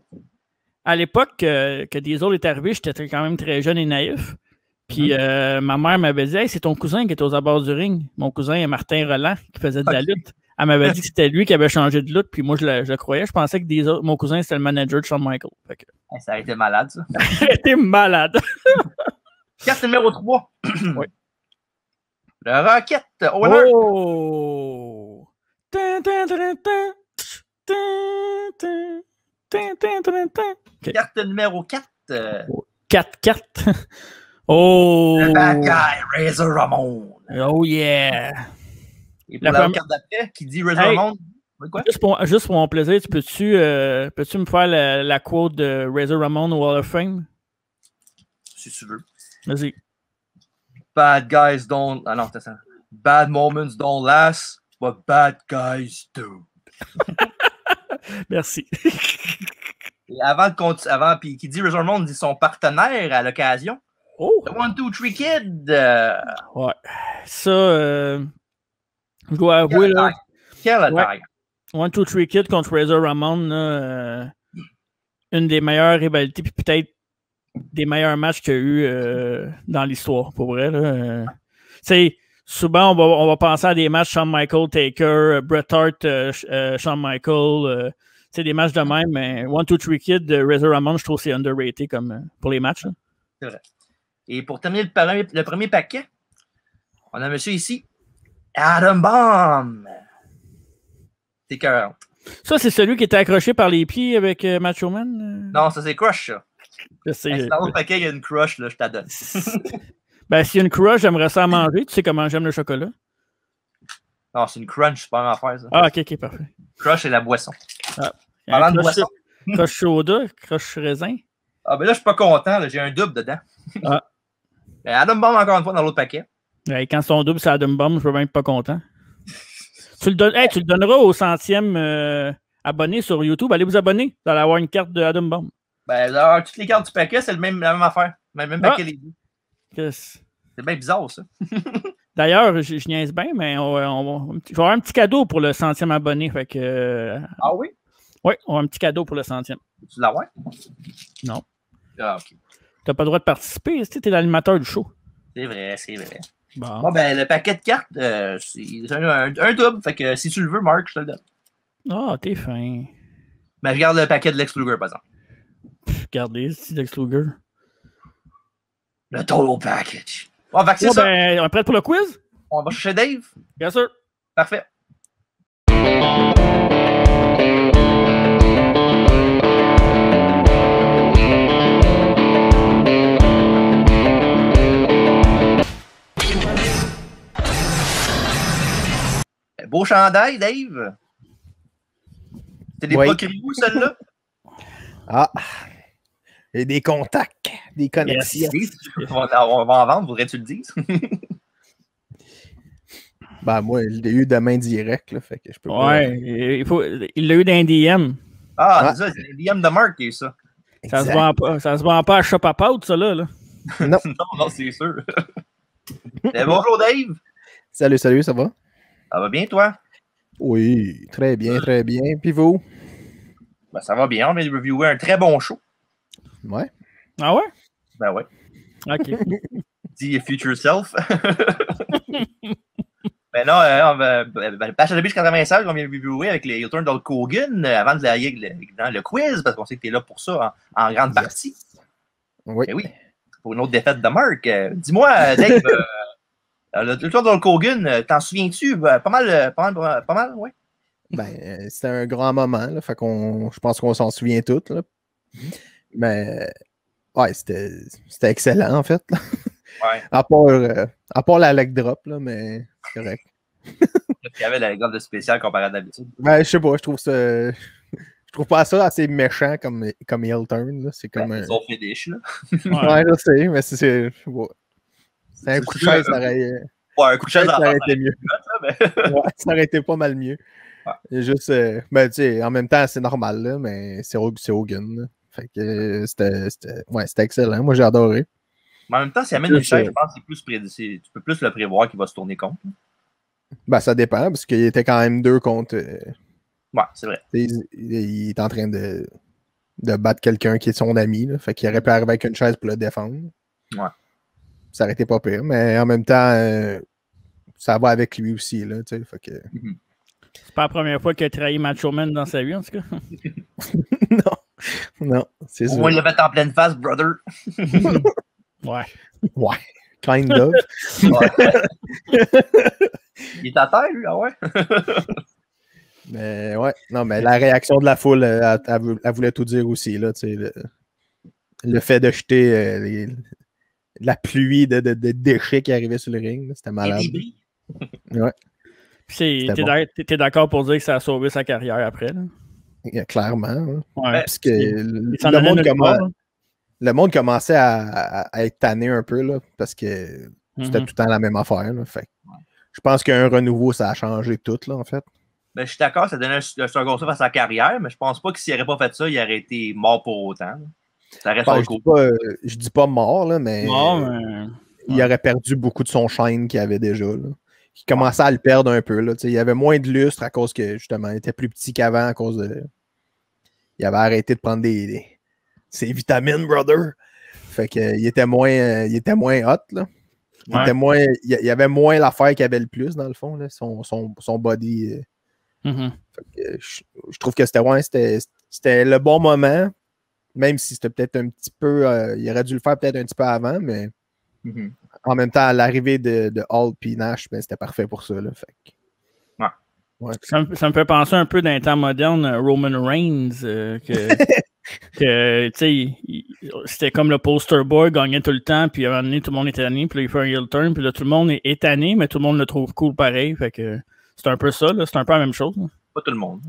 À l'époque que Diesel est arrivé, j'étais quand même très jeune et naïf. Puis ma mère m'avait dit, hey, c'est ton cousin qui est aux abords du ring. Mon cousin Martin Roland, qui faisait de la lutte. Elle m'avait dit que c'était lui qui avait changé de lutte, puis moi, je le croyais. Je pensais que mon cousin, c'était le manager de Shawn Michaels. Que... Ça a été malade, ça. Ça a été malade. Carte numéro 3. Oui. Le Rocket Oiler. Oh! Okay. Carte numéro 4. 4 cartes. Oh! Le bad guy, Razor Ramon. Oh yeah! Et pour la carte d'après, qui dit Razor Ramon. Quoi? Juste pour mon plaisir, peux-tu me faire la quote de Razor Ramon Wall of Fame? Si tu veux. Vas-y. Bad guys don't... Ah non, c'est ça. Bad moments don't last, but bad guys do. Merci. Et avant puis qui dit Razor Ramon dit son partenaire à l'occasion. Oh! The 1, 2, 3 Kid. Ouais. Ça, je dois avouer, là. Quelle attaque. 1, 2, 3 Kid contre Razor Ramon, là, une des meilleures rivalités, puis peut-être des meilleurs matchs qu'il y a eu dans l'histoire, pour vrai. Souvent, on va penser à des matchs Shawn Michaels, Taker, Bret Hart, Shawn Michaels, des matchs de même, mais 1, 2, 3 Kid, Razor Ramon, je trouve que c'est underrated pour les matchs. Là. C'est vrai. Et pour terminer le premier paquet, on a un monsieur ici, Adam Bomb. C'est 40. Ça, c'est celui qui était accroché par les pieds avec Macho Man? Non, ça, c'est Crush, ça. C'est dans l'autre paquet, il y a une Crush, là, je t'adonne. Ben, s'il y a une Crush, j'aimerais ça à manger. Tu sais comment j'aime le chocolat? Non, c'est une Crunch, c'est pas une affaire, ça. Ah, ok, parfait. Crush, c'est la boisson. Ah. Parlant de boisson. Crush soda, Crush raisin. Ah, ben là, je suis pas content, là, j'ai un double dedans. Ah. Adam Bomb, encore une fois, dans l'autre paquet. Ouais, quand c'est ton double, c'est Adam Bomb, je peux même être pas content. Tu le donneras au 100e abonné sur YouTube. Allez vous abonner. Vous allez avoir une carte de Adam Bomb. Ben, alors, toutes les cartes du paquet, c'est la même affaire. Même paquet les deux. C'est bien bizarre, ça. D'ailleurs, je niaise bien, mais je vais avoir un petit cadeau pour le 100e abonné. Fait que, ah oui? Oui, on a un petit cadeau pour le 100e. Tu l'as, ouais? Non. Ah, ok. T'as pas le droit de participer, t'es l'animateur du show. C'est vrai, c'est vrai. Bon, ben, le paquet de cartes, c'est un double. Fait que si tu le veux, Marc, je te le donne. Ah, t'es fin. Ben, je garde le paquet de Lex Luger, par exemple. Regardez, c'est Lex Luger. Le total package. Bon, fait que c'est ça. Ben, on est prêt pour le quiz? On va chercher Dave? Bien sûr. Parfait. Beau chandail, Dave. C'est des Pocriou, celle-là? Ah! Et des contacts, des connexions. Yes. On va en vendre, voudrais-tu le dire? Ben, moi, je l'ai eu de main directe, là, fait que je peux pas... il l'a eu d'un DM. Ah, c'est ça, c'est un DM de Mark qui est ça. Ça se vend pas à Shop à Pout, ça, là. Non. non, c'est sûr. Bonjour, Dave. Salut, ça va? Ça va bien, toi? Oui, très bien. Puis vous? Ben, ça va bien, on vient de reviewer un très bon show. Ouais. Ah ouais? Ben ouais. OK. Dis Future Self. Ben non, le Bash at the Beach 96, on vient de reviewer avec les Turn d'Hulk Hogan avant de dans le quiz, parce qu'on sait que tu es là pour ça en grande partie. Oui. Ben oui, pour une autre défaite de Mark. Dis-moi, Dave, le Turn d'Hulk Hogan, t'en souviens-tu? Pas mal, ouais. Ben, c'était un grand moment, là, fait qu'on, je pense qu'on s'en souvient tous, là. Mais, ouais, c'était excellent, en fait. Ouais. À part la leg drop, là, mais c'est correct. Il y avait la garde de spécial comparé à d'habitude. Ben, je sais pas, je trouve pas ça assez méchant comme heel turn. C'est comme un... son finish, là. Ouais, je sais, mais c'est un coup de chaise, ça aurait... Ouais, un coup de chaise, ça aurait été mieux. Mais... ouais, ça aurait été pas mal mieux. Ouais. Juste, ben, tu sais, en même temps, c'est normal, là, mais c'est Hogan. Là. Fait que c'était excellent. Moi, j'ai adoré. Mais en même temps, s'il amène une chaise, je pense que tu peux plus le prévoir qu'il va se tourner contre. Ben, ça dépend, parce qu'il était quand même 2 contre... ouais, c'est vrai. Il est en train de battre quelqu'un qui est son ami. Là, fait qu'il aurait pu arriver avec une chaise pour le défendre. Ouais. Ça aurait été pas pire. Mais en même temps, ça va avec lui aussi. Là, fait que... C'est pas la première fois qu'il a trahi Macho Man dans sa vie, en tout cas. non, c'est sûr. Au moins, il l'a fait en pleine face, brother. Ouais. Ouais. Kind of. Il est à terre, lui, ah ouais? Mais ouais, non, mais la réaction de la foule, elle voulait tout dire aussi, là, tu sais, le fait de jeter la pluie de déchets qui arrivait sur le ring, c'était malade. Ouais. T'es d'accord pour dire que ça a sauvé sa carrière après, là? Clairement. Hein. Ouais, parce que le monde commençait à être tanné un peu, là, parce que c'était tout le temps la même affaire. Là, fait. Je pense qu'un renouveau, ça a changé tout, là, en fait. Ben, je suis d'accord, ça donnait un second souffle à sa carrière, mais je pense pas que s'il n'aurait pas fait ça, il aurait été mort pour autant. Là. Ça reste je dis pas mort, là, mais il aurait perdu beaucoup de son shine qu'il avait déjà. Là. Il commençait à le perdre un peu. Là, il y avait moins de lustre à cause que, justement, il était plus petit qu'avant à cause de... Il avait arrêté de prendre ses vitamines, brother. Fait qu'il était moins hot, là. Il y avait moins l'affaire qu'il avait le plus, dans le fond, là, son body. Je trouve que c'était le bon moment, même si c'était peut-être un petit peu... il aurait dû le faire peut-être un petit peu avant, mais en même temps, à l'arrivée de Hall et Nash, ben, c'était parfait pour ça. Là, fait que... Ouais. Ça me fait penser un peu d'un temps moderne, Roman Reigns, que tu sais, c'était comme le poster boy, gagnait tout le temps, puis à un moment donné, tout le monde était tanné, puis là, il fait un heel turn, puis là, tout le monde est tanné, mais tout le monde le trouve cool pareil, fait que c'est un peu ça, là, c'est un peu la même chose. Là. Pas tout le monde.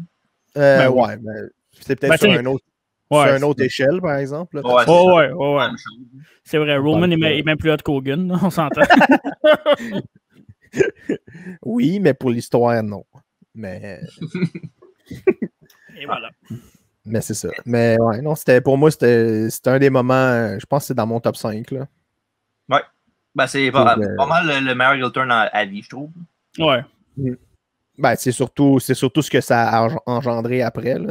Ouais, mais c'est peut-être sur une autre échelle, par exemple. Là, ouais. C'est vrai, Roman est même plus hot qu'Hogan, on s'entend. Oui, mais pour l'histoire, non. Mais... Et voilà. Mais c'est ça. Mais ouais, non, pour moi, c'était un des moments, je pense que c'est dans mon top 5. Là. Ouais. Ben, c'est pas mal le meilleur heel turn à vie, je trouve. Ouais. Ben, c'est surtout ce que ça a engendré après, là,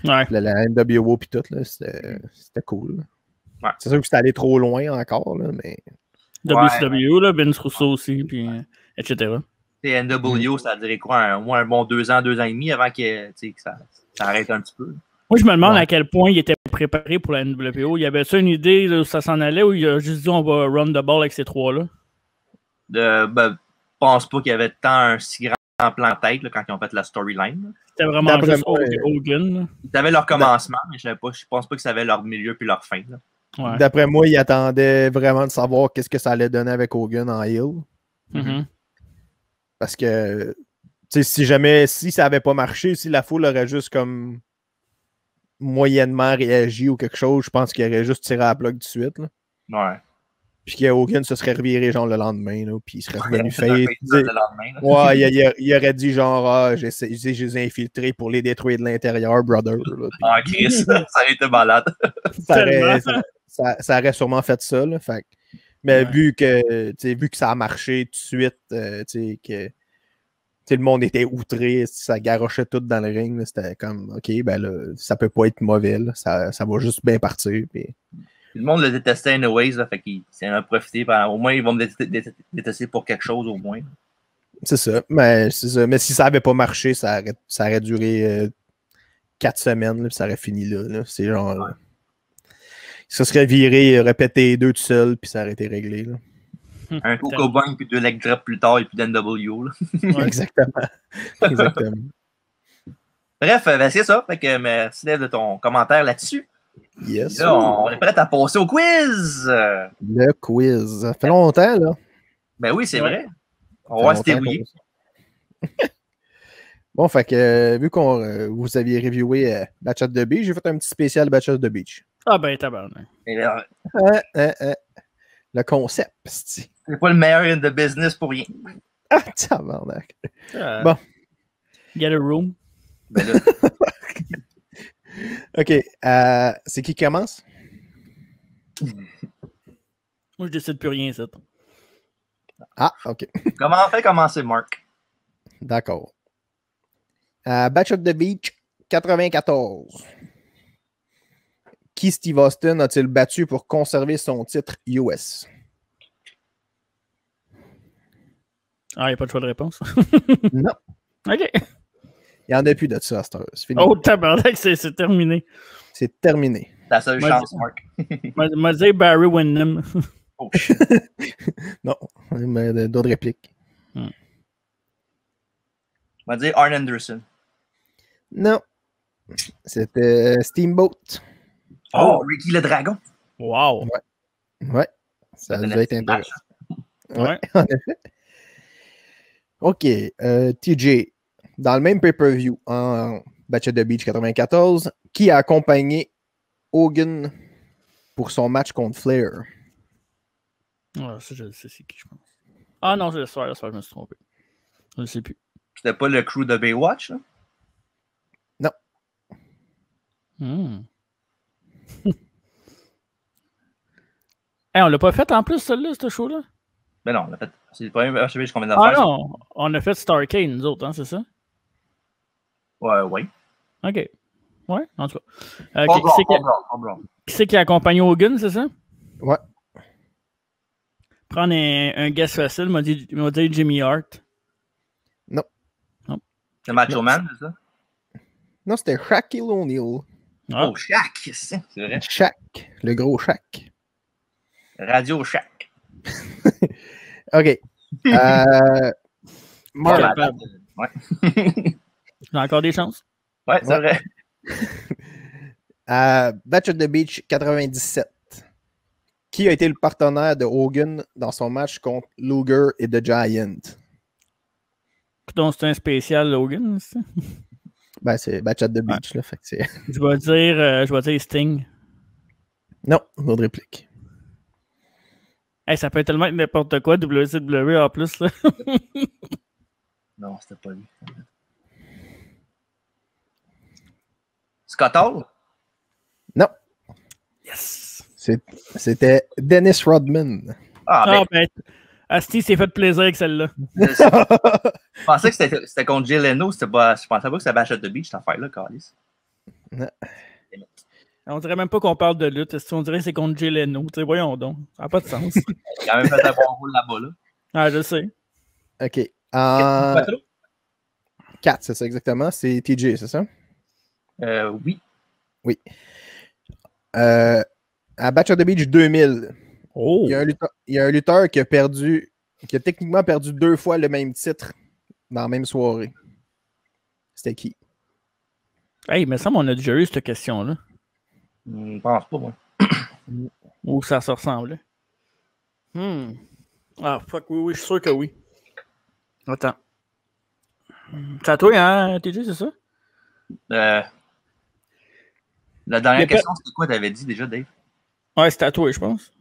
la NWO et tout, là, c'était cool. Ouais. C'est sûr que c'était allé trop loin encore, là, mais... WCW, là, Vince Russo aussi, puis etc. NWO, ça a duré quoi? Au moins un bon 2 ans et demi avant que ça arrête un petit peu. Moi, je me demande à quel point il était préparé pour la NWO. Il y avait ça une idée où ça s'en allait ou il a juste dit on va run the ball avec ces trois-là? Je pense pas qu'il y avait tant un si grand plan en tête là, quand ils ont fait la storyline. C'était vraiment juste Hogan. Ils avaient leur commencement, mais je pense pas que ça avait leur milieu puis leur fin. Là. Ouais. D'après moi, ils attendaient vraiment de savoir qu'est-ce que ça allait donner avec Hogan en heel. Mm-hmm. Parce que si ça n'avait pas marché, si la foule aurait juste comme moyennement réagi ou quelque chose, je pense qu'il aurait juste tiré à la plug tout de suite. Là. Ouais. Puis qu'Hogan se serait reviré genre le lendemain, là, puis il serait revenu Ouais, il aurait dit genre je les ai infiltrés pour les détruire de l'intérieur, brother. Là, puis... Ah, Chris, ça aurait été malade. ça aurait sûrement fait ça. Là, fait. Mais vu que ça a marché tout de suite, que le monde était outré, ça garochait tout dans le ring, c'était comme OK, ben là, ça peut pas être mauvais, là, ça va juste bien partir. Puis... Le monde le détestait anyways, là, fait qu'il s'en a profité. Au moins, ils vont me détester pour quelque chose, au moins. C'est ça. Mais si ça n'avait pas marché, ça aurait duré 4 semaines, puis ça aurait fini là. C'est genre. Ouais. Ça serait viré, répété 2 tout seul, puis ça aurait été réglé. Là. Un Coco Bang, puis 2 leg drop plus tard, et puis d'NW. Ouais, exactement. Exactement. Bref, ben c'est ça. Fait que merci de ton commentaire là-dessus. Yes. Là, on est prêt à passer au quiz. Le quiz. Ça fait longtemps, là. Ben oui, c'est vrai. On va voir si t'es rouillé. Bon, fait que vu qu'on vous aviez reviewé Batch at the Beach, j'ai fait un petit spécial Batch at the Beach. Ah ben, tabarnak. Le concept, c'est pas le meilleur in the business pour rien. Ah, tabarnak. Bon. Get a room. Ben là. OK. C'est qui commence? Moi, je décide plus rien, ça. Ah, OK. Comment fait commencer, Marc? D'accord. Batch of the Beach 94. Qui Steve Austin a-t-il battu pour conserver son titre US? Ah, il n'y a pas de choix de réponse? Non. OK. Il n'y en a plus de ça à cette heure. C'est fini. Oh, tabarnak, c'est terminé. C'est terminé. Ta seule chance, Marc. M'a dit Barry Windham. Oh, shit. Non, mais d'autres répliques. M'a dit Arn Anderson. Non. C'était Steamboat. Oh, Ricky le Dragon. Wow. Ouais. Ça a dû être intéressant. Ouais. En effet. OK. TJ, dans le même pay-per-view, en Batch of the Beach 94, qui a accompagné Hogan pour son match contre Flair? Ah, ça, je sais c'est qui, je pense. Ah non, c'est le soir, je me suis trompé. Je ne sais plus. C'était pas le crew de Baywatch, là? Non. Hey, on l'a pas fait en plus, celle-là, ce show-là? Ben non, on l'a fait. C'est le premier Batch of the Beach qu'on vient d'en Ah faire. non, on a fait Starcade, nous autres, hein, c'est ça? Ouais. OK. Ouais, en tout cas. Qui c'est qui a accompagné Hogan, c'est ça? Ouais. Prendre un guest facile, m'a dit Jimmy Hart. Non. C'est Macho Man, c'est ça? Non, c'était Shaquille O'Neal. Ah. Oh, Shaq, c'est vrai. Shaq, le gros Shaq. Radio Shaq. OK. Marc. Ouais. J'ai encore des chances. Ouais, c'est vrai. Batch of the Beach 97. Qui a été le partenaire de Hogan dans son match contre Luger et The Giant? Donc, c'est un spécial Hogan, c'est ça? Ben, c'est Batch at the Beach, là. Fait que c'est... Je vais dire Sting. Non, autre réplique. Hey, ça peut tellement être n'importe quoi, WCW en plus, là. Non, c'était pas lui. Scott Hall? Non. Yes! C'était Dennis Rodman. Ben, Asti s'est fait plaisir avec celle-là. Je pensais que c'était contre Jay Leno. Je pensais pas que c'était Batch at the Beach, cette affaire-là, Carlis. On dirait même pas qu'on parle de lutte. On dirait que c'est contre Jay Leno. Voyons donc. Ça n'a pas de sens. Il a quand même fait un bon rôle là-bas. Là. Ah, je sais. OK. 4, c'est ça exactement. C'est TJ, c'est ça? Oui. Oui. À Batch of the Beach 2000, il y a un lutteur qui a techniquement perdu 2 fois le même titre dans la même soirée. C'était qui? Hey, mais ça, on a déjà eu cette question-là. Je pense pas, moi. Où ça se ressemblait. Ah, fuck, oui, je suis sûr que oui. Attends. C'est à toi, hein, TJ, c'est ça? La dernière question, c'était quoi, t'avais dit déjà, Dave? Ouais, c'était à toi, je pense.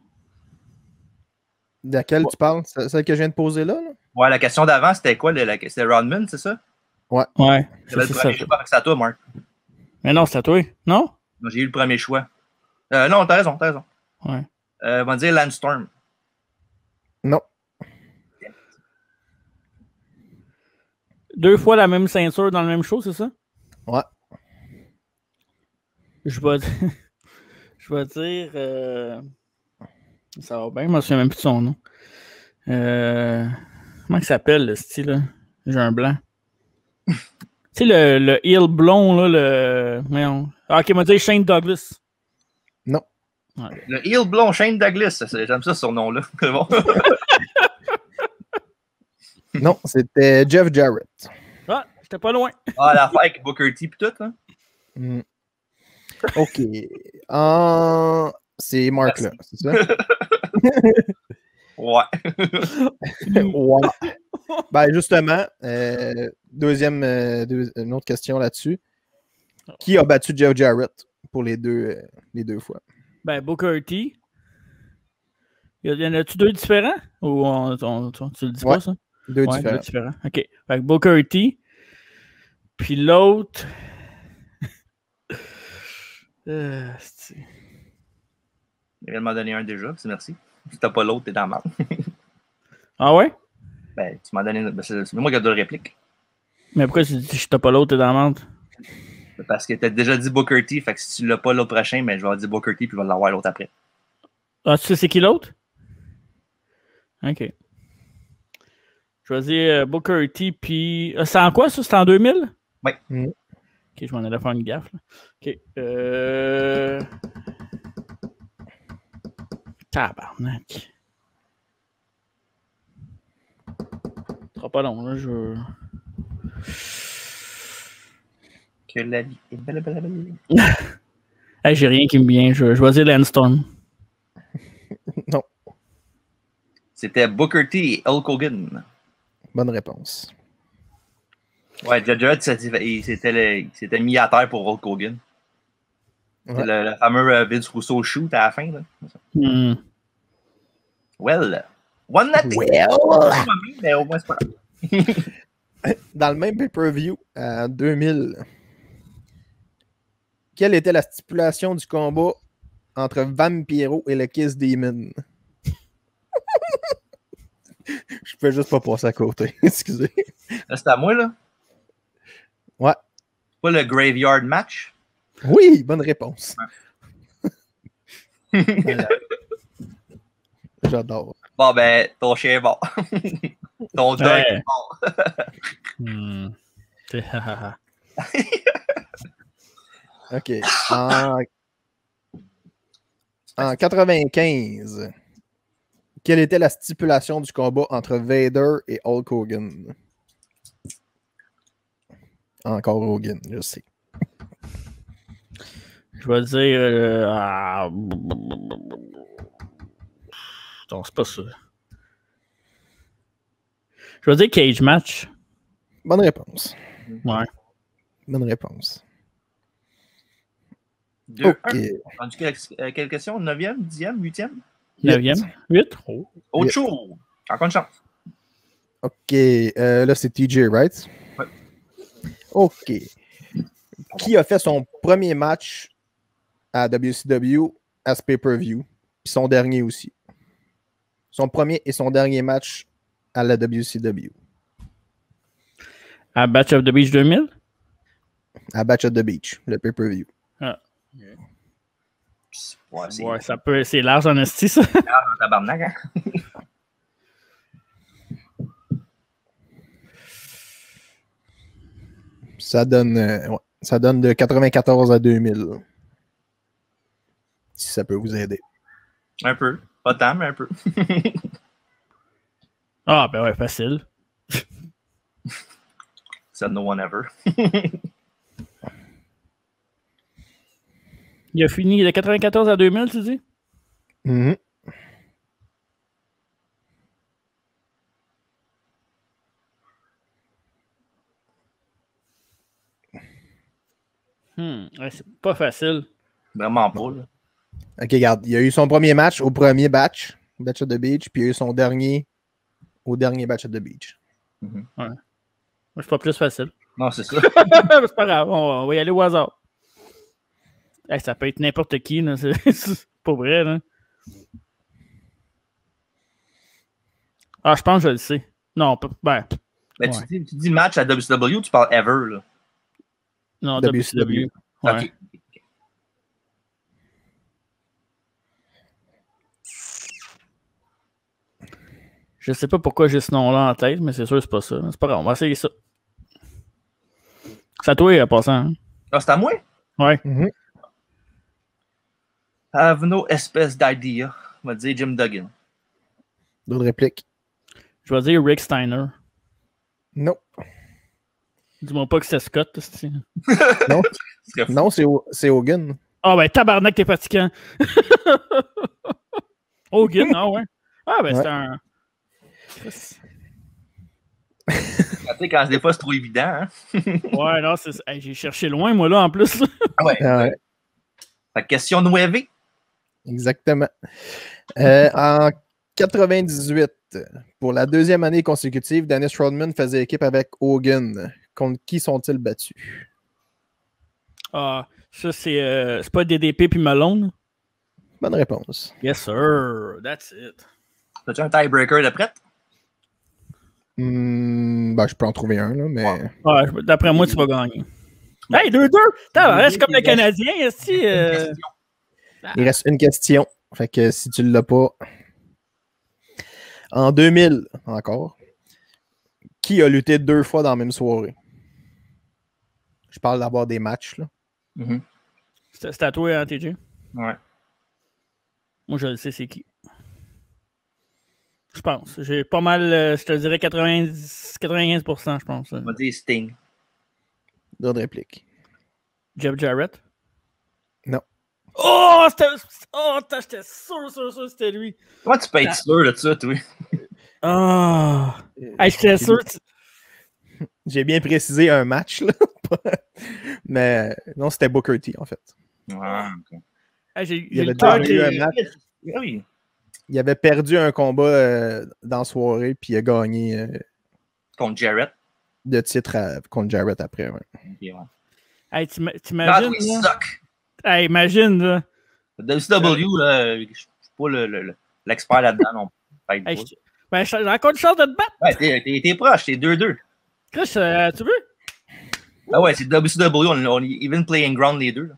De laquelle tu parles? Celle que je viens de poser là? Ouais, la question d'avant, c'était quoi? C'était Rodman, c'est ça? Ouais. J'avais le premier choix, c'est à toi, Marc. Mais non, c'est à toi, non? Moi, j'ai eu le premier choix. Non, t'as raison. Ouais. On va dire Landstorm. Non. 2 fois la même ceinture dans le même show, c'est ça? Ouais. Je vais dire... Ça va bien, je me souviens même plus de son nom. Comment il s'appelle, le style, là? J'ai un blanc. Tu sais, le heel blond, là, le... ok, il m'a dit Shane Douglas. Non. Ouais. Le heel blond, Shane Douglas. J'aime ça, son nom-là. C'est bon. Non, c'était Jeff Jarrett. Ah, j'étais pas loin. Ah, l'affaire avec Booker T et tout, hein? OK. C'est Mark, là, c'est ça? Ouais. Ouais. Ben, justement, une autre question là-dessus. Qui a battu Jeff Jarrett pour les deux fois? Ben, Booker T. Y en a-tu 2 différents? Ou tu le dis pas, ça? Deux différents. différents. OK. Fait que Booker T. Puis l'autre... Il vient de m'en donner un déjà, c'est merci. Si t'as pas l'autre, t'es dans la merde. Ah ouais? Ben, tu m'en donnes. C'est moi qui ai 2 répliques. Mais pourquoi tu dis si t'as pas l'autre, t'es dans la merde? Parce que t'as déjà dit Booker T, fait que si tu l'as pas l'autre prochain, ben, je vais dire Booker T puis je vais l'avoir l'autre après. Ah, tu sais c'est qui l'autre? OK. Je vais dire Booker T, puis... c'est en quoi, ça? C'est en 2000? Oui. OK, je m'en allais faire une gaffe. Là. OK. Tabarnak. Ce sera pas long, là, Que la vie est belle. Hey, j'ai rien qui me vient. Je vais dire Landstorm. Non. C'était Booker T et Hulk Hogan. Bonne réponse. Ouais, Jeff Jarrett, il s'était mis à terre pour Hulk Hogan. Ouais. Le fameux Vince Russo shoot à la fin. Là. Well, one night. Mais au moins, c'est pas grave. Dans le même pay-per-view, en 2000, quelle était la stipulation du combat entre Vampiro et le Kiss Demon? Je peux juste pas passer à côté. Excusez. Là, c'est à moi, là? Ouais. Pas le Graveyard Match? Oui, bonne réponse. J'adore. Bon, ben, ton chien est mort. Ton dog est mort. OK. En 95, quelle était la stipulation du combat entre Vader et Hulk Hogan? Encore Hogan, je sais. Je vais dire... Non, c'est pas ça. Je vais dire Cage Match. Bonne réponse. Ouais. Bonne réponse. 2, OK. Rendu quelle question? 9e, 10e, 8e? 9e? 8? Oh. Autre chose. Encore une chance. OK. Là, c'est TJ, right? Ouais. OK. Qui a fait son premier match à WCW à ce pay-per-view? Puis son dernier aussi. Son premier et son dernier match à la WCW. À Batch of the Beach 2000? À Batch of the Beach, le pay-per-view. Ah. Ouais, ça peut... C'est large en esti, ça. C'est large en tabarnak, hein? Ça donne de 94 à 2000. Si ça peut vous aider. Un peu. Pas tant, mais un peu. Ah, ben ouais, facile. Said no one ever. Il a fini de 94 à 2000, tu dis? Mm-hmm. Ouais, c'est pas facile. Vraiment pas. Là. Ok, regarde. Il a eu son premier match au premier batch at the Beach, puis il a eu son dernier au dernier batch at the Beach. Ouais. Moi, c'est pas plus facile. Non, c'est ça. C'est pas grave, on va y aller au hasard. Hey, ça peut être n'importe qui, là. C'est pas vrai, là. Ah, je pense que je le sais. Non, ben. Ben, tu dis match à WCW, tu parles ever, là. Non, WCW. Ouais. Ok. Je sais pas pourquoi j'ai ce nom-là en tête, mais c'est sûr que c'est pas ça. C'est pas grave, on va essayer ça. C'est à toi, en passant. Hein? Ah, c'est à moi? Ouais. Mm-hmm. I have no espèce d'idea. On va dire Jim Duggan. D'autres répliques? Je vais dire Rick Steiner. Non. Dis-moi pas que c'est Scott. Non, non c'est Hogan. Ah, ben, tabarnak, t'es fatigant. Hogan, ah ouais. Ah, ben, c'est un. Quand des fois, c'est trop évident. Hein? Ouais, non, c'est. Hey, j'ai cherché loin, moi, là, en plus. Ah ouais. Ouais. Fait que question 9. Exactement. En 98, pour la deuxième année consécutive, Dennis Rodman faisait équipe avec Hogan. Contre qui sont-ils battus? Ah, ça, c'est pas DDP puis Malone? Bonne réponse. Yes, sir. That's it. As-tu un tiebreaker de prête? Ben, je peux en trouver un, là, mais... Ouais, d'après moi, tu vas gagner. Hey, 2-2! C'est comme le Canadien, ici. Il reste une question. Fait que si tu ne l'as pas... En 2000, encore, qui a lutté 2 fois dans la même soirée? Je parle d'avoir des matchs, là. Mm-hmm. C'est à toi, hein, TJ? Ouais. Moi, je le sais, c'est qui. Je pense. J'ai pas mal, je te dirais 95%, je pense. On va dire Sting. D'autres répliques. Jeff Jarrett? Non. Oh, j'étais sûr que c'était lui. Comment tu peux être sûr de ça, toi? Ah! Hey, j'étais sûr. J'ai bien précisé un match, là. Mais non, c'était Booker T, en fait. Ah, ok. Hey, Il avait perdu un match. Oui. Il avait perdu un combat dans la soirée, puis il a gagné Contre Jarrett. de titre contre Jarrett après. Ouais. Okay, ouais. Hey, t'imagines? Hey, imagine, là. WCW, là, je suis pas l'expert là-dedans non plus. Hey, ben, j'ai encore une chance de te battre. Ouais, t'es proche, t'es 2-2. Chris, tu veux? Ah ouais, c'est WCW, on est even playing ground les deux. Là.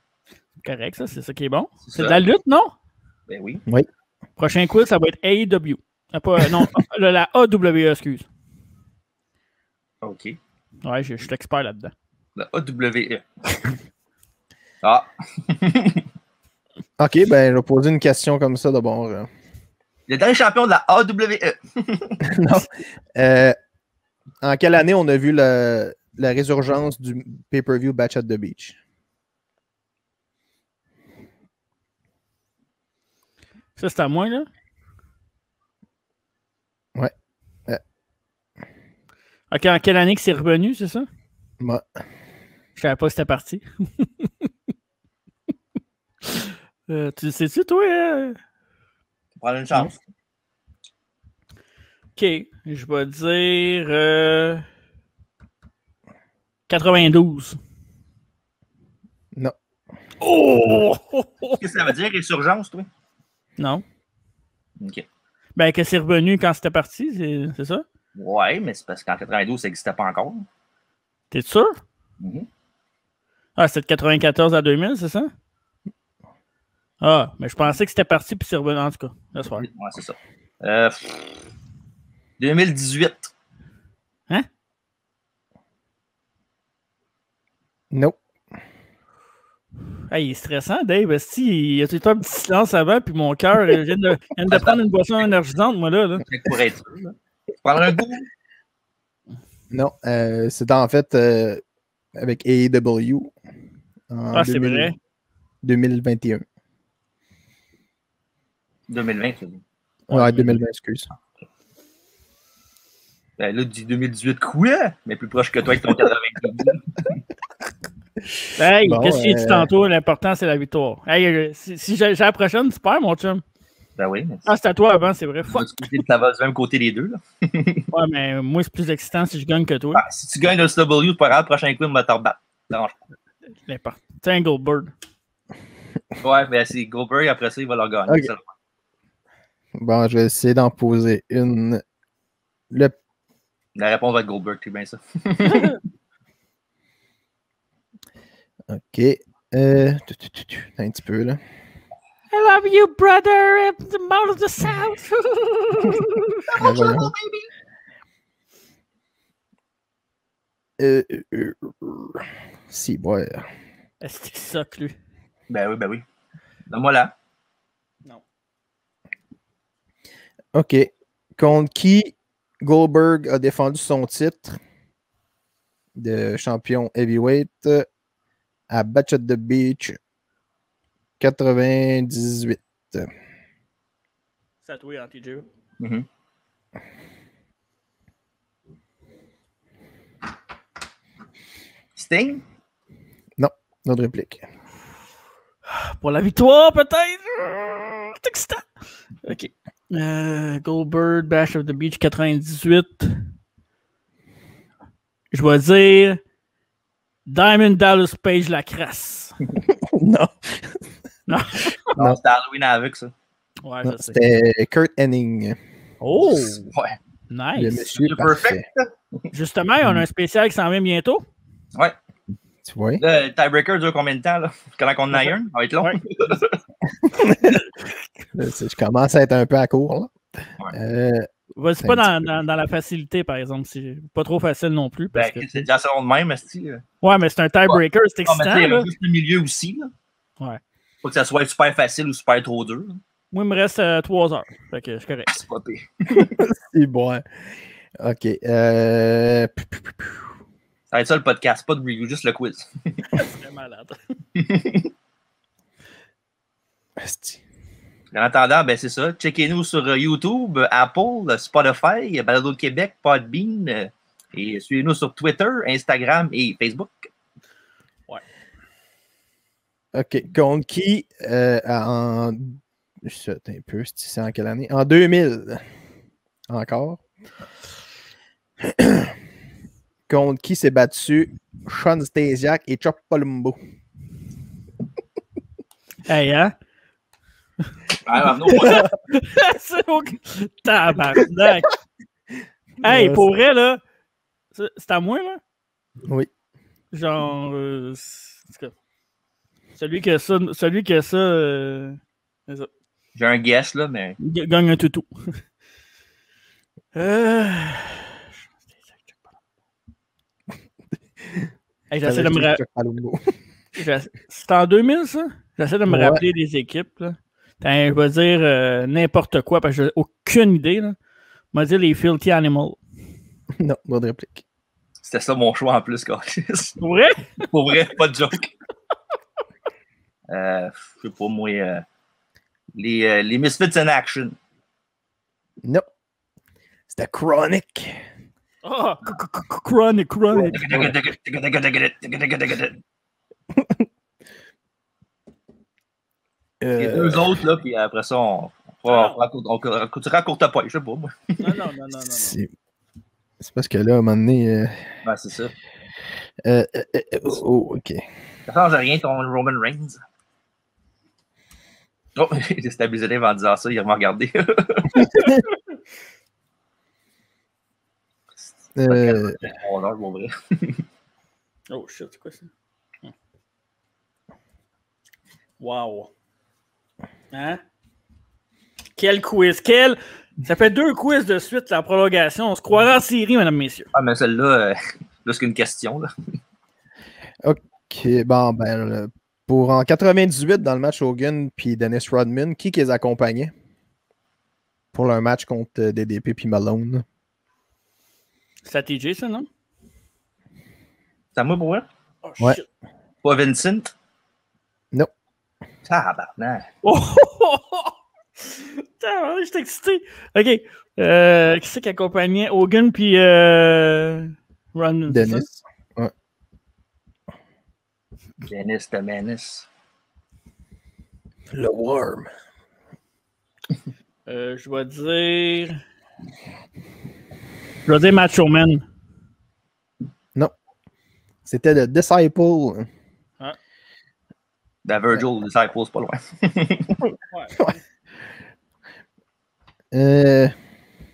Correct, ça, c'est ça qui est bon. C'est ça. de la lutte, non? Ben oui. Oui. Prochain quiz, ça va être AEW. Non, la AWE, excuse. OK. Ouais, je suis l'expert là-dedans. La AWE. Ah. OK, ben, je vais poser une question comme ça d'abord. Le dernier champion de la AWE. Non. En quelle année on a vu la résurgence du pay-per-view Batch at the Beach? Ça, c'est à moi, là? Ouais. OK, en quelle année que c'est revenu, c'est ça? Ouais. Je savais pas que c'était parti. Tu sais-tu, toi? Prends une chance. OK, je vais dire 92. Non. Oh! Qu'est-ce que ça veut dire, résurgence, toi? Non. OK. Ben, que c'est revenu quand c'était parti, c'est ça? Ouais, mais c'est parce qu'en 92, ça n'existait pas encore. T'es sûr? Mm-hmm. Ah, c'était de 94 à 2000, c'est ça? Ah, mais je pensais que c'était parti puis c'est revenu en tout cas. Laisse faire. Ouais, c'est ça. 2018. Hein? Non. Hey, il est stressant, Dave. Il y a tout le temps un petit silence avant, puis mon cœur vient de prendre une boisson énergisante, moi, là. Pour être sûr, là. Prendre un goût. Non. C'était en fait avec AEW. Ah, c'est vrai. 2021. 2020, ça dit. Ouais, 2020, excuse. Ben là, tu dis 2018, quoi? Mais plus proche que toi avec ton 92. Hey, Bon, qu'est-ce qu'il dit tantôt? L'important, c'est la victoire. Hey, si j'ai la prochaine, tu perds, mon chum. Ben oui. Ah, c'est à toi avant, c'est vrai. Ça va du même côté les deux. Là. Ouais, mais moi, c'est plus excitant si je gagne que toi. Ah, si tu gagnes le SW, c'est pas grave, le prochain coup, on va te rebattre. L'important. C'est un Goldberg. Ouais, mais c'est Goldberg, après ça, il va leur gagner. Okay. Bon, je vais essayer d'en poser une. La réponse va être Goldberg, c'est bien ça. OK. Un petit peu, là. I love you, brother, in the mouth of the south. Si, ouais. Est-ce que c'est ça, lui? Ben oui. Donne-moi là. Non. OK. Contre qui Goldberg a défendu son titre de champion heavyweight à Batch at the Beach 98. C'est à toi, TJ. Sting? Non, notre réplique. Pour la victoire, peut-être? C'est excitant. OK. Goldberg, Bash of the Beach 98. Je vais dire Diamond Dallas Page la crasse. Non. Non, c'était Halloween avec ça. Ouais, non, c'était Kurt Hennig. Oh! Ouais. Nice. Le monsieur parfait. Justement, on a un spécial qui s'en vient bientôt. Ouais. Tu vois? Le tiebreaker dure combien de temps, là? Quand on en a un? Ça va être long. Ouais. Je commence à être un peu à court, là. Ouais. Vas-y pas dans la facilité, par exemple. C'est pas trop facile non plus. Parce que c'est déjà ça de même, esti. Ouais, mais c'est un tiebreaker, c'est excitant. Il y a juste le milieu aussi, là. Ouais. Faut que ça soit super facile ou super trop dur. Moi, il me reste 3 heures. Fait que je suis correct. C'est pas pire. C'est bon. OK. Ça va être ça le podcast, pas de review, juste le quiz. C'est malade. En attendant, ben c'est ça. Checkez-nous sur YouTube, Apple, Spotify, Balado de Québec, Podbean. Et suivez-nous sur Twitter, Instagram et Facebook. Ouais. OK. Contre qui en. C'est un peu, c'est en quelle année? En 2000. Encore. Contre qui s'est battu Sean Stasiak et Chop Palumbo? Hey, hein? C'est OK. Tabarnak. Hey, pour vrai, là, c'est à moi, là? Oui. Genre, celui qui a ça, c'est ça. J'ai un guess, là, mais... Gagne un toutou. Hey, j'essaie de me rappeler. C'est en 2000, ça? J'essaie de me rappeler des équipes, là. Je vais dire n'importe quoi, parce que j'ai aucune idée, là. Je vais dire les Filthy Animals. Non, bonne réplique. C'était ça mon choix en plus, Carlis. Pour vrai? Pour vrai, pas de joke. Je sais pas, moi... les Misfits in Action. Non. C'était Chronic. Oh, Chronic. Les deux autres, là, puis après ça, on raccourte pas, je sais pas, moi. Non. C'est parce que là, à un moment donné... Ben, c'est ça. OK. Ça change rien, ton Roman Reigns. Oh, il est déstabilisé en disant ça, il va me regarder. Oh shit, c'est quoi ça? Wow. Hein? Quel quiz! Ça fait 2 quiz de suite, la prolongation. On se croirait en série, mesdames, messieurs. Ah, mais celle-là, là, c'est qu'une question, là. OK, bon, ben, pour en 98, dans le match Hogan puis Dennis Rodman, qui les accompagnait pour leur match contre DDP puis Malone? C'est à TJ, ça, non? C'est à moi pour vrai? Oh, ouais. Shit. Pas Vincent? Non. Tabarnak. Oh! Je suis excité. OK. Qui c'est qui accompagnait Hogan puis Rodman? Dennis. Ouais. Dennis the Menace. Le Worm. Je vais dire. Je vais dire Macho Man. Non. C'était le Disciple. Ah. The Virgil Disciple, c'est pas loin.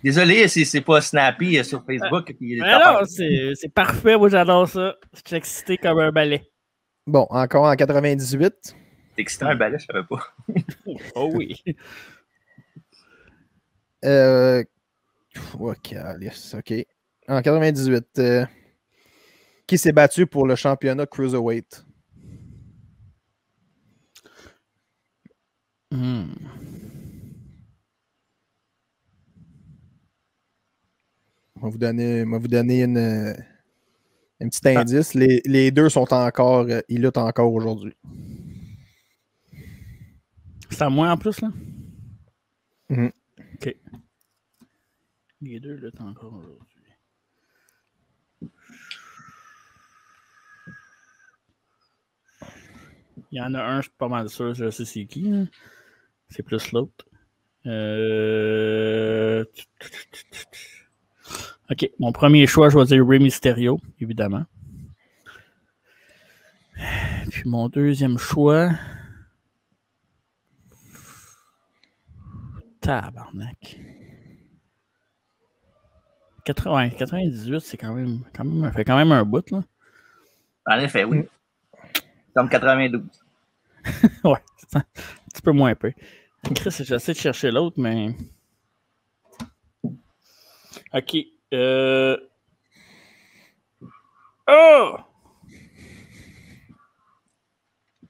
Désolé, c'est pas Snappy sur Facebook. Non, c'est parfait. Moi, j'adore ça. Je suis excité comme un balai. Bon, encore en 98. C'est excitant un balai, je savais pas. Oh oui. OK. En 98, qui s'est battu pour le championnat Cruiserweight? On va vous donner un petit indice. Les deux sont encore, ils luttent encore aujourd'hui. C'est à moi en plus, là? Mm-hmm. OK. Les deux luttent encore aujourd'hui. Il y en a un, je suis pas mal sûr, je sais c'est qui. Hein? C'est plus l'autre. OK, mon premier choix, je vais dire Rey Mysterio, évidemment. Puis mon deuxième choix... Tabarnak. 98, c'est quand même fait quand même un bout, là. En effet, oui. Comme 92. Ouais, c'est un petit peu moins peu. Chris, j'essaie de chercher l'autre, mais... OK. Oh!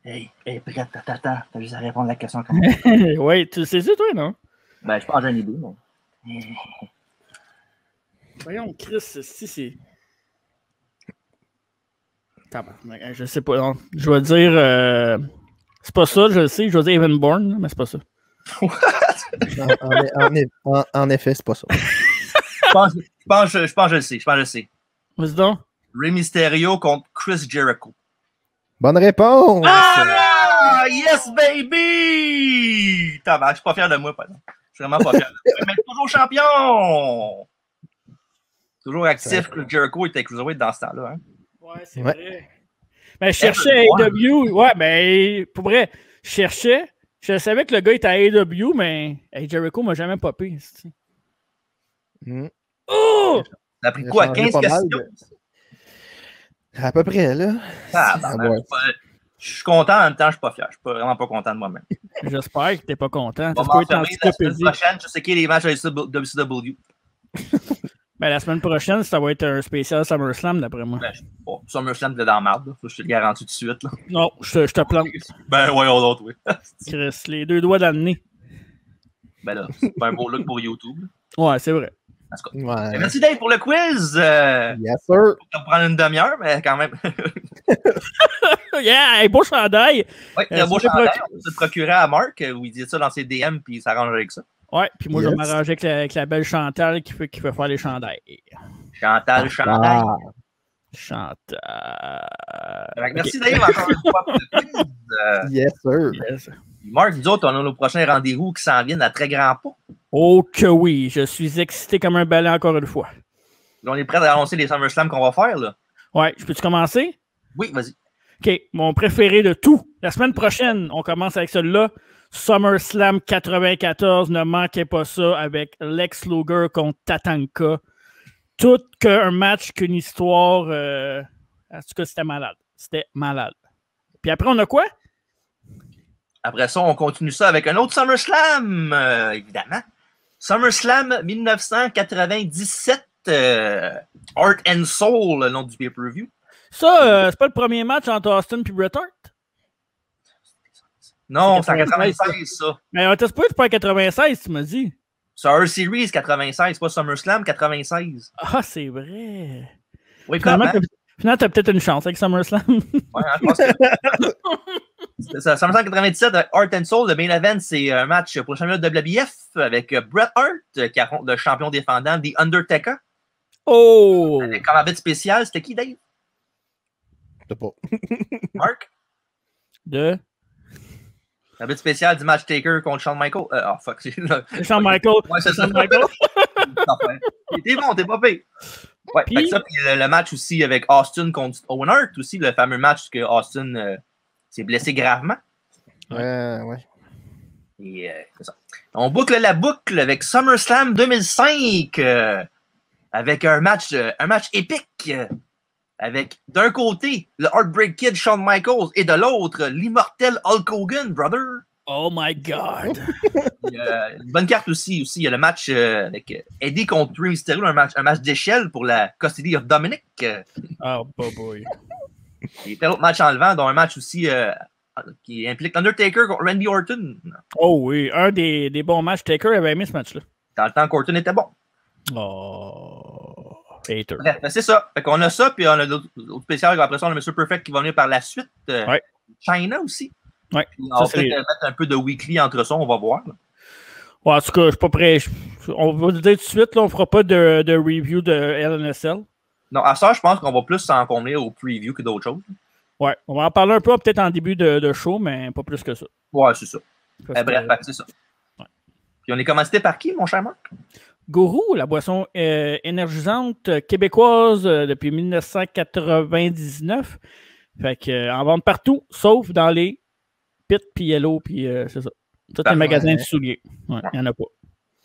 Hey, prête, attends. T'as juste à répondre à la question comme ça. Oui, tu sais ça, toi, non? Ben, je pense que j'ai une idée, mais... Voyons, Chris, si c'est... Tabarnak, je sais pas, non. Je vais dire... C'est pas ça, je le sais. Je vais dire Evenborn, mais c'est pas ça. En effet, c'est pas ça. Je pense que je le sais. Vas-y donc. Rey Mysterio contre Chris Jericho. Bonne réponse! Ah! Yes, baby! Tabarnak, je suis pas fier de moi, par exemple. Je suis vraiment pas fier de moi. Mais toujours champion! Toujours actif. Chris Jericho était cruiserweight dans ce temps-là. Hein? Ouais, c'est vrai. Mais je cherchais AEW. Ouais, mais pour vrai, je savais que le gars était à AEW, mais Jericho m'a jamais popé. Oh! Ça a pris quoi? 15 questions? À peu près, là. Je suis content, en même temps, je suis pas fier. Je suis vraiment pas content de moi-même. J'espère que t'es pas content. On va la semaine prochaine, je sais qui est les matchs de WCW. Ben, la semaine prochaine, ça va être un spécial SummerSlam, d'après moi. Ben, SummerSlam, t'es dans la marde. Je te le garantis tout de suite. Là. Non, je te plante. Ben, voyons l'autre, oui. Chris, les deux doigts dans le nez. Ben là, c'est pas un beau look pour YouTube. Là. Ouais, c'est vrai. Ouais. Merci Dave pour le quiz. Yes, sir. Ça va prendre une demi-heure, mais quand même. Yeah, beau chandail. Oui, un beau chandail. On peut se procurer à Marc où il dit ça dans ses DM puis il s'arrange avec ça. Ouais, puis moi, je vais m'arranger avec la belle Chantal qui fait faire les chandails. Chantal. Merci Dave encore une fois pour le quiz. Yes, sir. Marc, nous autres, on a nos prochains rendez-vous qui s'en viennent à très grands pas. Oh que oui, je suis excité comme un balai encore une fois. Là, on est prêt à annoncer les SummerSlam qu'on va faire, là. Ouais, peux-tu commencer? Oui, vas-y. OK, mon préféré de tout. La semaine prochaine, on commence avec celui-là. SummerSlam 94, ne manquez pas ça, avec Lex Luger contre Tatanka. Tout qu'un match, qu'une histoire. En tout cas, c'était malade. C'était malade. Puis après, on a quoi? Après ça, on continue ça avec un autre SummerSlam, évidemment. SummerSlam 1997, Heart and Soul, le nom du pay-per-view. Ça, c'est pas le premier match entre Austin et Bret Hart? Non, c'est en 96, ça. Mais on t'espère que c'est pas en 96, tu m'as dit. C'est Earth Series 96, pas SummerSlam 96. Ah, c'est vrai. Oui, finalement, t'as peut-être une chance avec SummerSlam. Ouais, je pense que... SummerSlam 97, Heart and Soul, le main event, c'est un match pour le championnat de WWF avec Bret Hart, qui affronte le champion défendant, The Undertaker. Oh! Avec comme arbitre spécial, c'était qui, Dave? t'as pas. Marc? De? La bête spéciale du match Taker contre Shawn Michaels. Oh, fuck. Shawn Michaels. Ouais, c'est ça. Shawn Michaels. T'es bon, t'es pas payé. Ouais, Puis, ça, puis le match aussi avec Austin contre Owen Hart, aussi, le fameux match que Austin s'est blessé gravement. Ouais. Et c'est ça. On boucle la boucle avec SummerSlam 2005 avec un match épique avec d'un côté le Heartbreak Kid Shawn Michaels et de l'autre l'immortel Hulk Hogan, brother. Oh my God! Une bonne carte aussi. Il y a le match avec Eddie contre Rey Mysterio, un match d'échelle pour la custody of Dominic. Oh boy. Il y a plein d'autres matchs enlevants, dont un match aussi qui implique Undertaker contre Randy Orton. Oh oui, un des bons matchs. Taker avait aimé ce match-là. Dans le temps qu'Orton était bon. Oh, hater. Bref, c'est ça. Fait qu'on a ça, puis on a d'autres spéciaux. Après ça, on a Mr. Perfect qui va venir par la suite. Ouais. China aussi. Ouais. On va peut-être mettre un peu de weekly entre ça, on va voir. Ouais, en tout cas, je suis pas prêt. On va dire tout de suite, là, on fera pas de review de LNSL. Non, à ça, je pense qu'on va plus s'en convenir au preview que d'autres choses. Ouais, on va en parler un peu peut-être en début de show, mais pas plus que ça. Ouais, c'est ça. Bref, c'est ça. Ouais. Puis on est commandité par qui, mon cher Marc? Gourou, la boisson énergisante québécoise depuis 1999. Fait que en vente partout, sauf dans les Pit puis Yellow, puis c'est ça. Tous les magasins de souliers. Ouais, il n'y en a pas.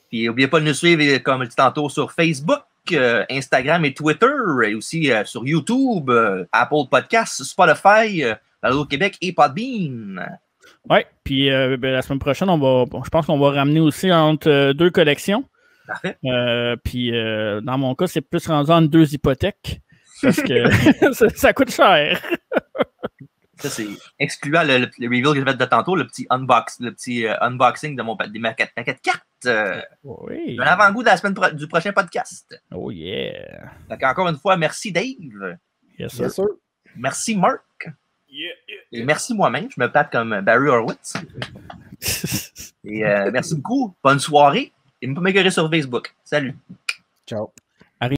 Puis n'oubliez pas de nous suivre, comme je dis tantôt, sur Facebook, Instagram et Twitter, et aussi sur YouTube, Apple Podcasts, Spotify, Balado Québec et Podbean. Oui, puis la semaine prochaine, je pense qu'on va ramener aussi entre deux collections. Parfait. Puis dans mon cas, c'est plus rendu entre deux hypothèques parce que ça coûte cher. Ça, c'est excluant le reveal que j'ai fait de tantôt, le petit unboxing de des maquettes cartes. Oui. Un avant-goût de la semaine du prochain podcast. Oh yeah. Donc, encore une fois, merci Dave. Yes, sir. Yes, sir. Merci Marc. Et merci moi-même. Je me plate comme Barry Horowitz. Et merci beaucoup. Bonne soirée. Et ne pas m'écœurer sur Facebook. Salut. Ciao.